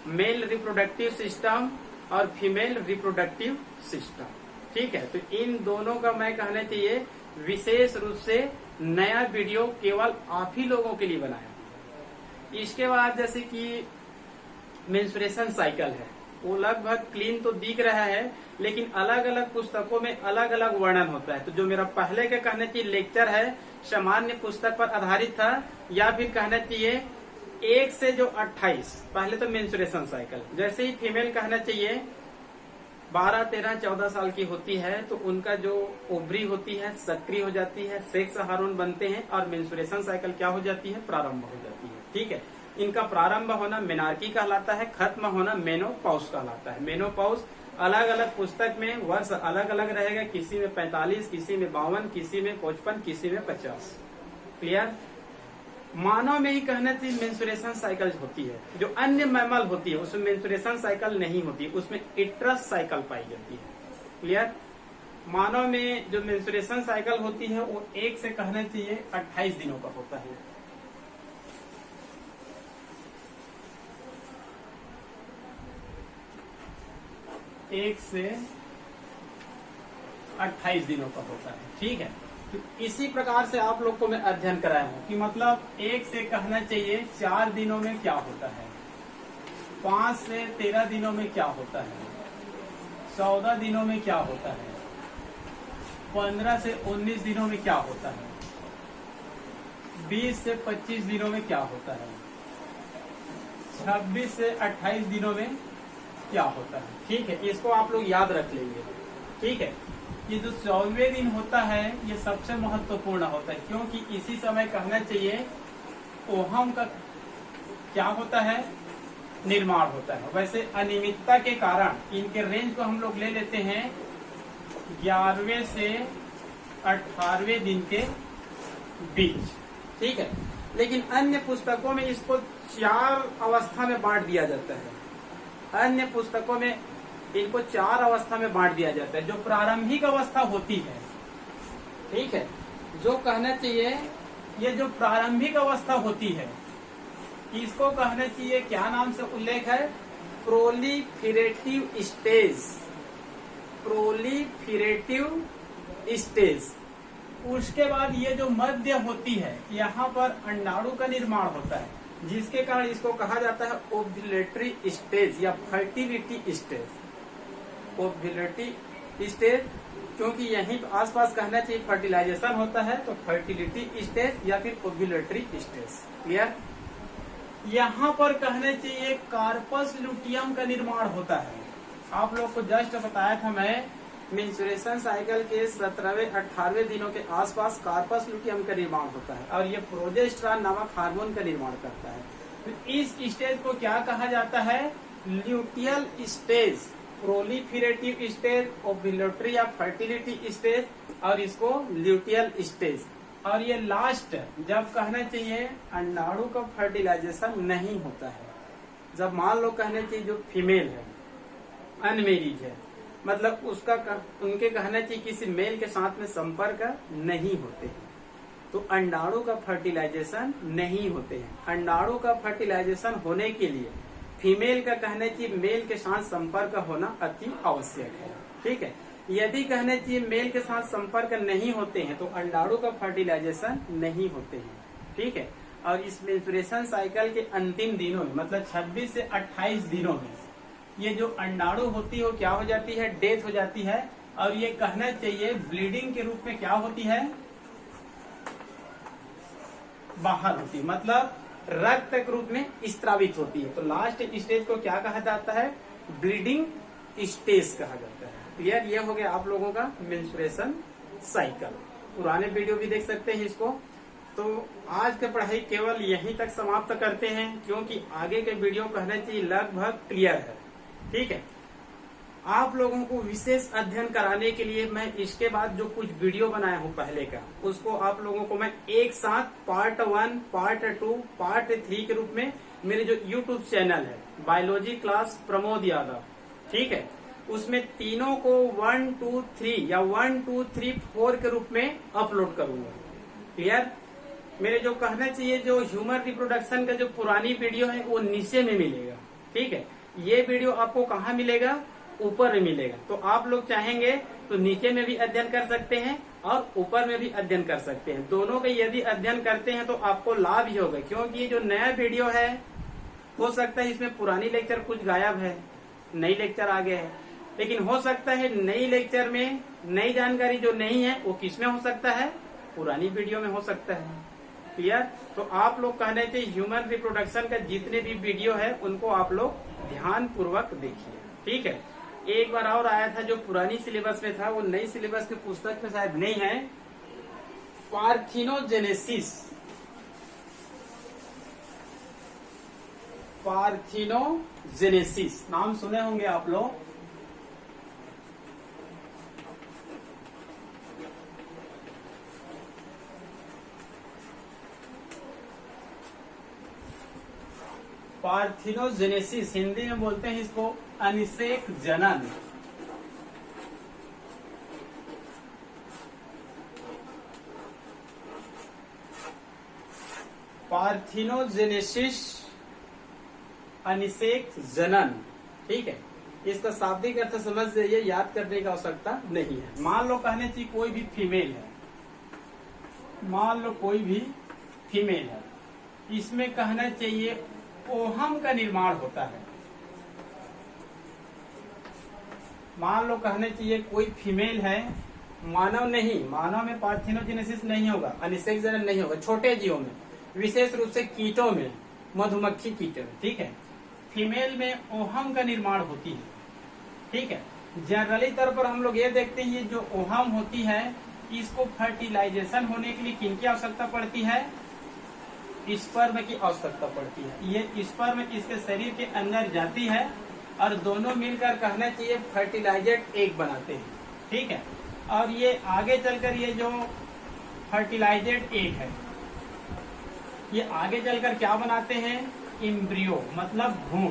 मेल रिप्रोडक्टिव सिस्टम और फीमेल रिप्रोडक्टिव सिस्टम। ठीक है। तो इन दोनों का मैं कहना चाहिए विशेष रूप से नया वीडियो केवल आप ही लोगों के लिए बनाया। इसके बाद जैसे कि मेंस्ट्रुएशन साइकिल है, वो लगभग क्लीन तो दिख रहा है, लेकिन अलग अलग पुस्तकों में अलग अलग वर्णन होता है। तो जो मेरा पहले का कहना चाहिए लेक्चर है सामान्य पुस्तक पर आधारित था, या फिर कहना चाहिए 1 से जो 28, पहले तो मेंस्ट्रुएशन साइकिल, जैसे ही फीमेल कहना चाहिए 12, 13, 14 साल की होती है तो उनका जो ओवरी होती है सक्रिय हो जाती है, सेक्स हार्मोन बनते हैं और मेंस्ट्रुएशन साइकिल क्या हो जाती है, प्रारंभ हो जाती है। ठीक है। इनका प्रारंभ होना मेनार्की कहलाता है, खत्म होना मेनोपॉज कहलाता है। मेनोपॉज अलग अलग पुस्तक में वर्ष अलग अलग रहेगा, किसी में 45, किसी में 52, किसी में 55, किसी में 50। क्लियर। मानव में ही कहना चाहिए मेंस्ट्रुएशन साइकिल होती है, जो अन्य मैमल होती है उसमें मेंस्ट्रुएशन साइकिल नहीं होती, उसमें इट्रस साइकिल पाई जाती है। क्लियर। मानव में जो मेंस्ट्रुएशन साइकिल होती है वो 1 से कहना चाहिए 28 दिनों का होता है। एक से 28 दिनों का होता है। ठीक है। तो इसी प्रकार से आप लोग को मैं अध्ययन कराया हूं कि मतलब 1 से कहना चाहिए 4 दिनों में क्या होता है, 5 से 13 दिनों में क्या होता है, 14 दिनों में क्या होता है, 15 से 19 दिनों में क्या होता है, 20 से 25 दिनों में क्या होता है, 26 से 28 दिनों में क्या होता है। ठीक है। इसको आप लोग याद रख लेंगे। ठीक है। ये जो 14वें दिन होता है ये सबसे महत्वपूर्ण होता है, क्योंकि इसी समय कहना चाहिए ओहम का क्या होता है, निर्माण होता है। वैसे अनियमितता के कारण इनके रेंज को हम लोग ले लेते हैं 11वें से 18वें दिन के बीच। ठीक है। लेकिन अन्य पुस्तकों में इसको 4 अवस्था में बांट दिया जाता है। अन्य पुस्तकों में इनको 4 अवस्था में बांट दिया जाता है। जो प्रारंभिक अवस्था होती है, ठीक है, जो कहना चाहिए ये जो प्रारंभिक अवस्था होती है इसको कहना चाहिए क्या नाम से उल्लेख है, प्रोलिफेरेटिव स्टेज। Proliferative stage. उसके बाद ये जो मध्य होती है यहाँ पर अंडाणु का निर्माण होता है, जिसके कारण इसको कहा जाता है ओव्यूलेटरी स्टेज या फर्टिलिटी स्टेज। ओव्यूलेटरी स्टेज क्योंकि यहीं आसपास कहना चाहिए फर्टिलाइजेशन होता है, तो फर्टिलिटी स्टेज या फिर ओव्यूलेटरी स्टेज। क्लियर। यहाँ पर कहना चाहिए कार्पस लुटियम का निर्माण होता है। आप लोग को जस्ट बताया था मैं, मेंस्ट्रुएशन साइकिल के 17वें 18वें दिनों के आसपास कार्पस लुटियम का निर्माण होता है और ये प्रोजेस्टेरॉन नामक हार्मोन का निर्माण करता है। तो इस स्टेज को क्या कहा जाता है, luteal stage proliferative stage, ovulatory या फर्टिलिटी स्टेज, और इसको ल्यूटियल स्टेज। और ये लास्ट जब कहना चाहिए अंडाणु का फर्टिलाइजेशन नहीं होता है, जब मान लो कहना चाहिए जो फीमेल है अनमेरिड है, मतलब उनके कहना चाहिए किसी मेल के साथ में संपर्क नहीं होते हैं, तो अंडाणु का फर्टिलाइजेशन नहीं होते हैं। अंडाणु का फर्टिलाइजेशन होने के लिए फीमेल का कहना चाहिए मेल के साथ संपर्क होना अति आवश्यक है। ठीक है, यदि कहना चाहिए मेल के साथ संपर्क नहीं होते हैं तो अंडाणु का फर्टिलाइजेशन नहीं होते हैं। ठीक है, और इस मेंस्ट्रुएशन साइकिल के अंतिम दिनों में, मतलब 26 से 28 दिनों में, ये जो अंडाणु होती है वो क्या हो जाती है, डेथ हो जाती है। और ये कहना चाहिए ब्लीडिंग के रूप में क्या होती है, बाहर होती है, मतलब रक्त के रूप में स्त्रावित होती है। तो लास्ट स्टेज को क्या कहा जाता है, ब्लीडिंग स्टेज कहा जाता है। क्लियर, ये हो गया आप लोगों का मेंस्ट्रुएशन साइकिल। पुराने वीडियो भी देख सकते हैं इसको। तो आज की पढ़ाई केवल यहीं तक समाप्त करते हैं, क्योंकि आगे के वीडियो कहना चाहिए लगभग क्लियर है। ठीक है, आप लोगों को विशेष अध्ययन कराने के लिए मैं इसके बाद जो कुछ वीडियो बनाया हूँ पहले का, उसको आप लोगों को मैं एक साथ पार्ट 1, पार्ट 2, पार्ट 3 के रूप में मेरे जो यूट्यूब चैनल है बायोलॉजी क्लास प्रमोद यादव, ठीक है, उसमें तीनों को 1, 2, 3 या 1, 2, 3, 4 के रूप में अपलोड करूंगा। क्लियर, मेरे जो कहना चाहिए जो ह्यूमन रिप्रोडक्शन का जो पुरानी वीडियो है वो नीचे में मिलेगा। ठीक है, ये वीडियो आपको कहाँ मिलेगा, ऊपर में मिलेगा। तो आप लोग चाहेंगे तो नीचे में भी अध्ययन कर सकते हैं और ऊपर में भी अध्ययन कर सकते हैं। दोनों का यदि अध्ययन करते हैं तो आपको लाभ ही होगा, क्योंकि ये जो नया वीडियो है हो सकता है इसमें पुरानी लेक्चर कुछ गायब है, नई लेक्चर आ गए है, लेकिन हो सकता है नई लेक्चर में नई जानकारी जो नहीं है वो किसमें हो सकता है, पुरानी वीडियो में हो सकता है। क्लियर, तो आप लोग कहने थे ह्यूमन रिप्रोडक्शन का जितने भी वीडियो है उनको आप लोग ध्यान पूर्वक देखिए। ठीक है, एक बार और आया था जो पुरानी सिलेबस में था, वो नई सिलेबस की पुस्तक में शायद नहीं है, पार्थिनोजेनेसिस। पार्थिनोजेनेसिस नाम सुने होंगे आप लोग। पार्थिनोजेनेसिस हिंदी में बोलते हैं इसको अनिषेक जनन। पार्थिनोजेनेसिस अनिषेक जनन। ठीक है, इसका शाब्दिक अर्थ समझ जाइए, याद करने की आवश्यकता नहीं है। मान लो कहने चाहिए कोई भी फीमेल है, मान लो कोई भी फीमेल है, इसमें कहना चाहिए ओहम का निर्माण होता है। मान लो कहने चाहिए कोई फीमेल है, मानव नहीं, मानव में पार्थिनोजेनेसिस नहीं होगा, अनिषेक जनन नहीं होगा, छोटे जीवों में, विशेष रूप से कीटों में, मधुमक्खी कीटों में। ठीक है, फीमेल में ओहम का निर्माण होती है। ठीक है, जनरली तौर पर हम लोग ये देखते हैं जो ओहम होती है इसको फर्टिलाइजेशन होने के लिए किनकी आवश्यकता पड़ती है, स्पर्म की आवश्यकता पड़ती है। ये स्पर्म इसके शरीर के अंदर जाती है और दोनों मिलकर कहना चाहिए फर्टिलाइजेड एग बनाते हैं। ठीक है, और ये आगे चलकर ये जो फर्टिलाइजेड एग है ये आगे चलकर क्या बनाते हैं, इम्ब्रियो, मतलब भ्रूण।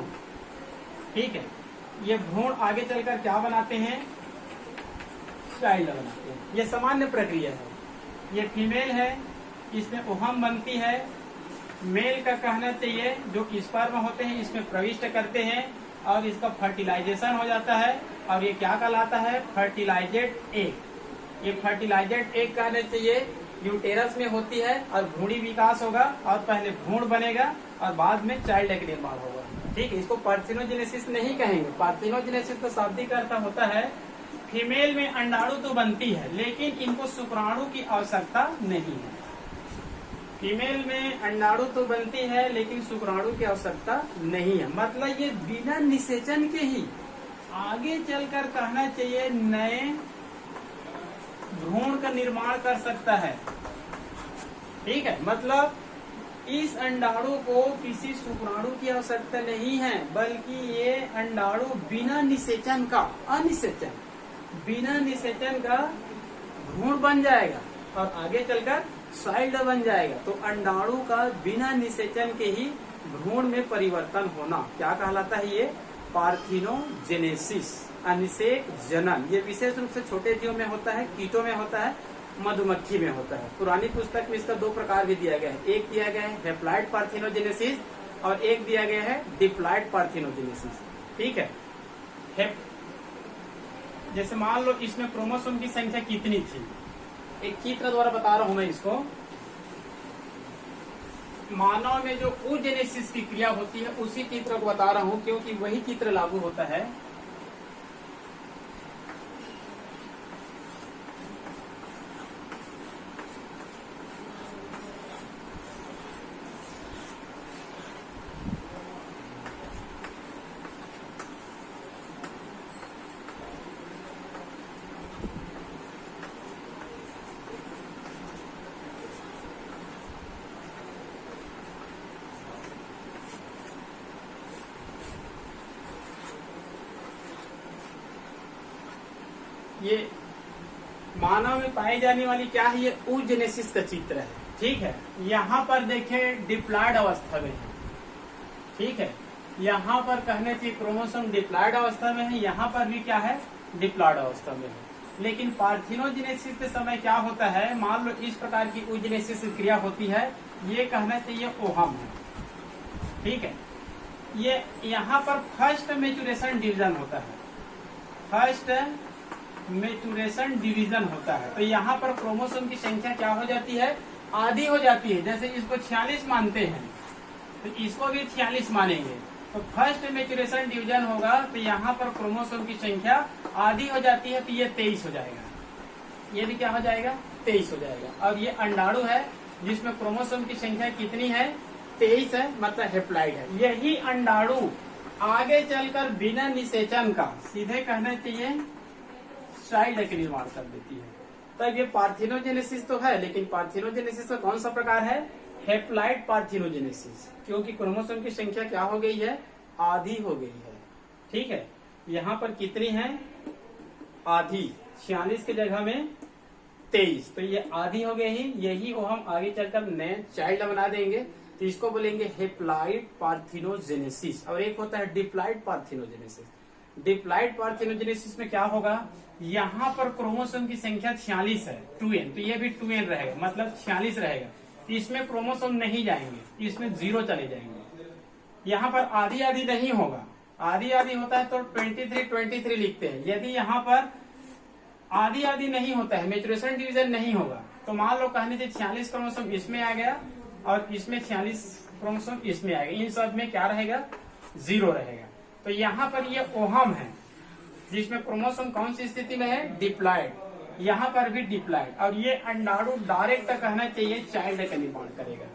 ठीक है, ये भ्रूण आगे चलकर क्या बनाते हैं, चाइल्ड बनाते हैं। ये सामान्य प्रक्रिया है। ये फीमेल है, इसमें ओहम बनती है, मेल का कहना चाहिए जो स्पर्म होते हैं इसमें प्रविष्ट करते हैं और इसका फर्टिलाइजेशन हो जाता है और ये क्या कहलाता है, फर्टिलाइजेड एग। ये फर्टिलाइजेड एग कहना चाहिए यूटेरस में होती है और भ्रूणी विकास होगा और पहले भ्रूण बनेगा और बाद में चाइल्ड का निर्माण होगा। ठीक है, इसको पार्थिनोजेनेसिस नहीं कहेंगे। पार्थिनोजेनेसिस का शाब्दिक अर्थ होता है फीमेल में अंडाणु तो बनती है लेकिन इनको शुक्राणु की आवश्यकता नहीं है। फीमेल में अंडाणु तो बनती है लेकिन शुक्राणु की आवश्यकता नहीं है, मतलब ये बिना निषेचन के ही आगे चलकर कहना चाहिए नए भ्रूण का निर्माण कर सकता है। ठीक है, मतलब इस अंडाणु को किसी शुक्राणु की आवश्यकता नहीं है, बल्कि ये अंडाणु बिना निषेचन का, अनिषेचन, बिना निषेचन का भ्रूण बन जाएगा और आगे चलकर साइल्ड बन जाएगा। तो अंडाणु का बिना निषेचन के ही भ्रूण में परिवर्तन होना क्या कहलाता है? ये पार्थिनोजेनेसिस, अनिषेक जनन। ये विशेष रूप से छोटे जीवों में होता है, कीटों में होता है, मधुमक्खी में होता है। पुरानी पुस्तक में इसका 2 प्रकार भी दिया गया है। एक दिया गया है हेप्लॉइड पार्थिनोजेनेसिस और एक दिया गया है डिप्लॉइड पार्थिनोजेनेसिस। ठीक है। जैसे मान लो इसमें क्रोमोसोम की संख्या कितनी थी, एक चित्र द्वारा बता रहा हूं मैं इसको। मानव में जो oogenesis की क्रिया होती है उसी चित्र को बता रहा हूं, क्योंकि वही चित्र लागू होता है। ये मानव में पाई जाने वाली क्या है? ये oogenesis का चित्र है। ठीक है। यहाँ पर देखें डिप्लॉइड अवस्था में है। ठीक है। यहाँ पर कहने चाहिए क्रोमोसोम डिप्लॉइड अवस्था में है, यहाँ पर भी क्या है? डिप्लॉइड अवस्था में है। लेकिन पार्थिनोजेनेसिस के समय क्या होता है? मान लो इस प्रकार की oogenesis की क्रिया होती है, ये कहना चाहिए ओहम है। ठीक है। ये यहाँ पर फर्स्ट मेचुरेशन डिवीजन होता है, फर्स्ट मेचुरेशन डिवीजन होता है। तो यहाँ पर क्रोमोसोम की संख्या क्या हो जाती है? आधी हो जाती है। जैसे इसको 46 मानते हैं तो इसको भी 46 मानेंगे, तो फर्स्ट मेचुरेशन डिवीजन होगा तो यहाँ पर क्रोमोसोम की संख्या आधी हो जाती है, तो ये 23 हो जाएगा। ये भी क्या हो जाएगा? 23 हो जाएगा। और ये अंडाणु है जिसमें क्रोमोसोम की संख्या कितनी है? 23 है, मतलब हेप्लॉइड है। यही अंडाणु आगे चलकर बिना निषेचन का, सीधे कहना चाहिए चाइल्ड का निर्माण कर देती है। तब ये पार्थिनोजेनेसिस तो है, लेकिन पार्थिनोजेनेसिस का कौन सा प्रकार है? हेप्लॉइड पार्थिनोजेनेसिस, क्योंकि क्रोमोसोम की संख्या क्या हो गई है? आधी हो गई है। ठीक है। यहाँ पर कितनी है? आधी, 46 की जगह में 23, तो ये आधी हो गई ही। यही वो हम आगे चलकर नए चाइल्ड बना देंगे, तो इसको बोलेंगे हेप्लॉइड पार्थिनोजेनेसिस। और एक होता है डिप्लॉइड पार्थिनोजेनेसिस। डिप्लॉइड पार्थिनोजेनेसिस में क्या होगा? यहाँ पर क्रोमोसोम की संख्या 46 है, 2n, तो ये भी 2n रहेगा, मतलब 46 रहेगा। इसमें क्रोमोसोम नहीं जाएंगे, इसमें 0 चले जाएंगे। यहाँ पर आधी आधी नहीं होगा, आधी आधी होता है तो 23 लिखते हैं। यदि यहाँ पर आधी आधी नहीं होता है, मेचुरेशन डिवीजन नहीं होगा, तो मान लो कहने से 46 क्रोमोसोम इसमें आ गया और इसमें 46 क्रोमोसोम इसमें आ गया। इन सब में क्या रहेगा? 0 रहेगा। तो यहाँ पर ये ओहम है जिसमें क्रोमोसोम कौन सी स्थिति में है? डिप्लॉइड। यहाँ पर भी डिप्लॉइड। और ये अंडाणु डायरेक्ट कहना चाहिए चाइल्ड का निर्माण करेगा।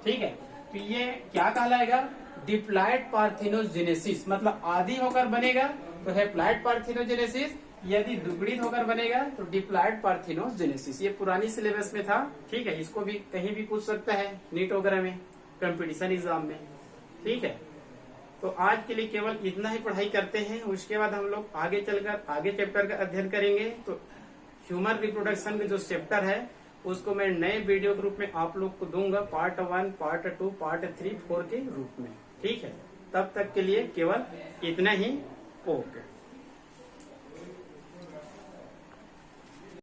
ठीक है। तो ये क्या कहलाएगा? डिप्लॉइड पार्थिनोजेनेसिस, मतलब आधी होकर बनेगा तो हेप्लॉइड पार्थिनोजेनेसिस, यदि दुगुणित होकर बनेगा तो डिप्लॉइड पार्थिनोजेनेसिस। ये पुरानी सिलेबस में था। ठीक है। इसको भी कहीं भी पूछ सकता है, नीट वगैरह में, कंपटीशन एग्जाम में। ठीक है। तो आज के लिए केवल इतना ही पढ़ाई करते हैं। उसके बाद हम लोग आगे चलकर आगे चैप्टर का अध्ययन करेंगे। तो ह्यूमन रिप्रोडक्शन का जो चैप्टर है उसको मैं नए वीडियो के रूप में आप लोग को दूंगा, पार्ट 1, पार्ट 2, पार्ट 3, 4 के रूप में। ठीक है। तब तक के लिए केवल इतना ही। ओके।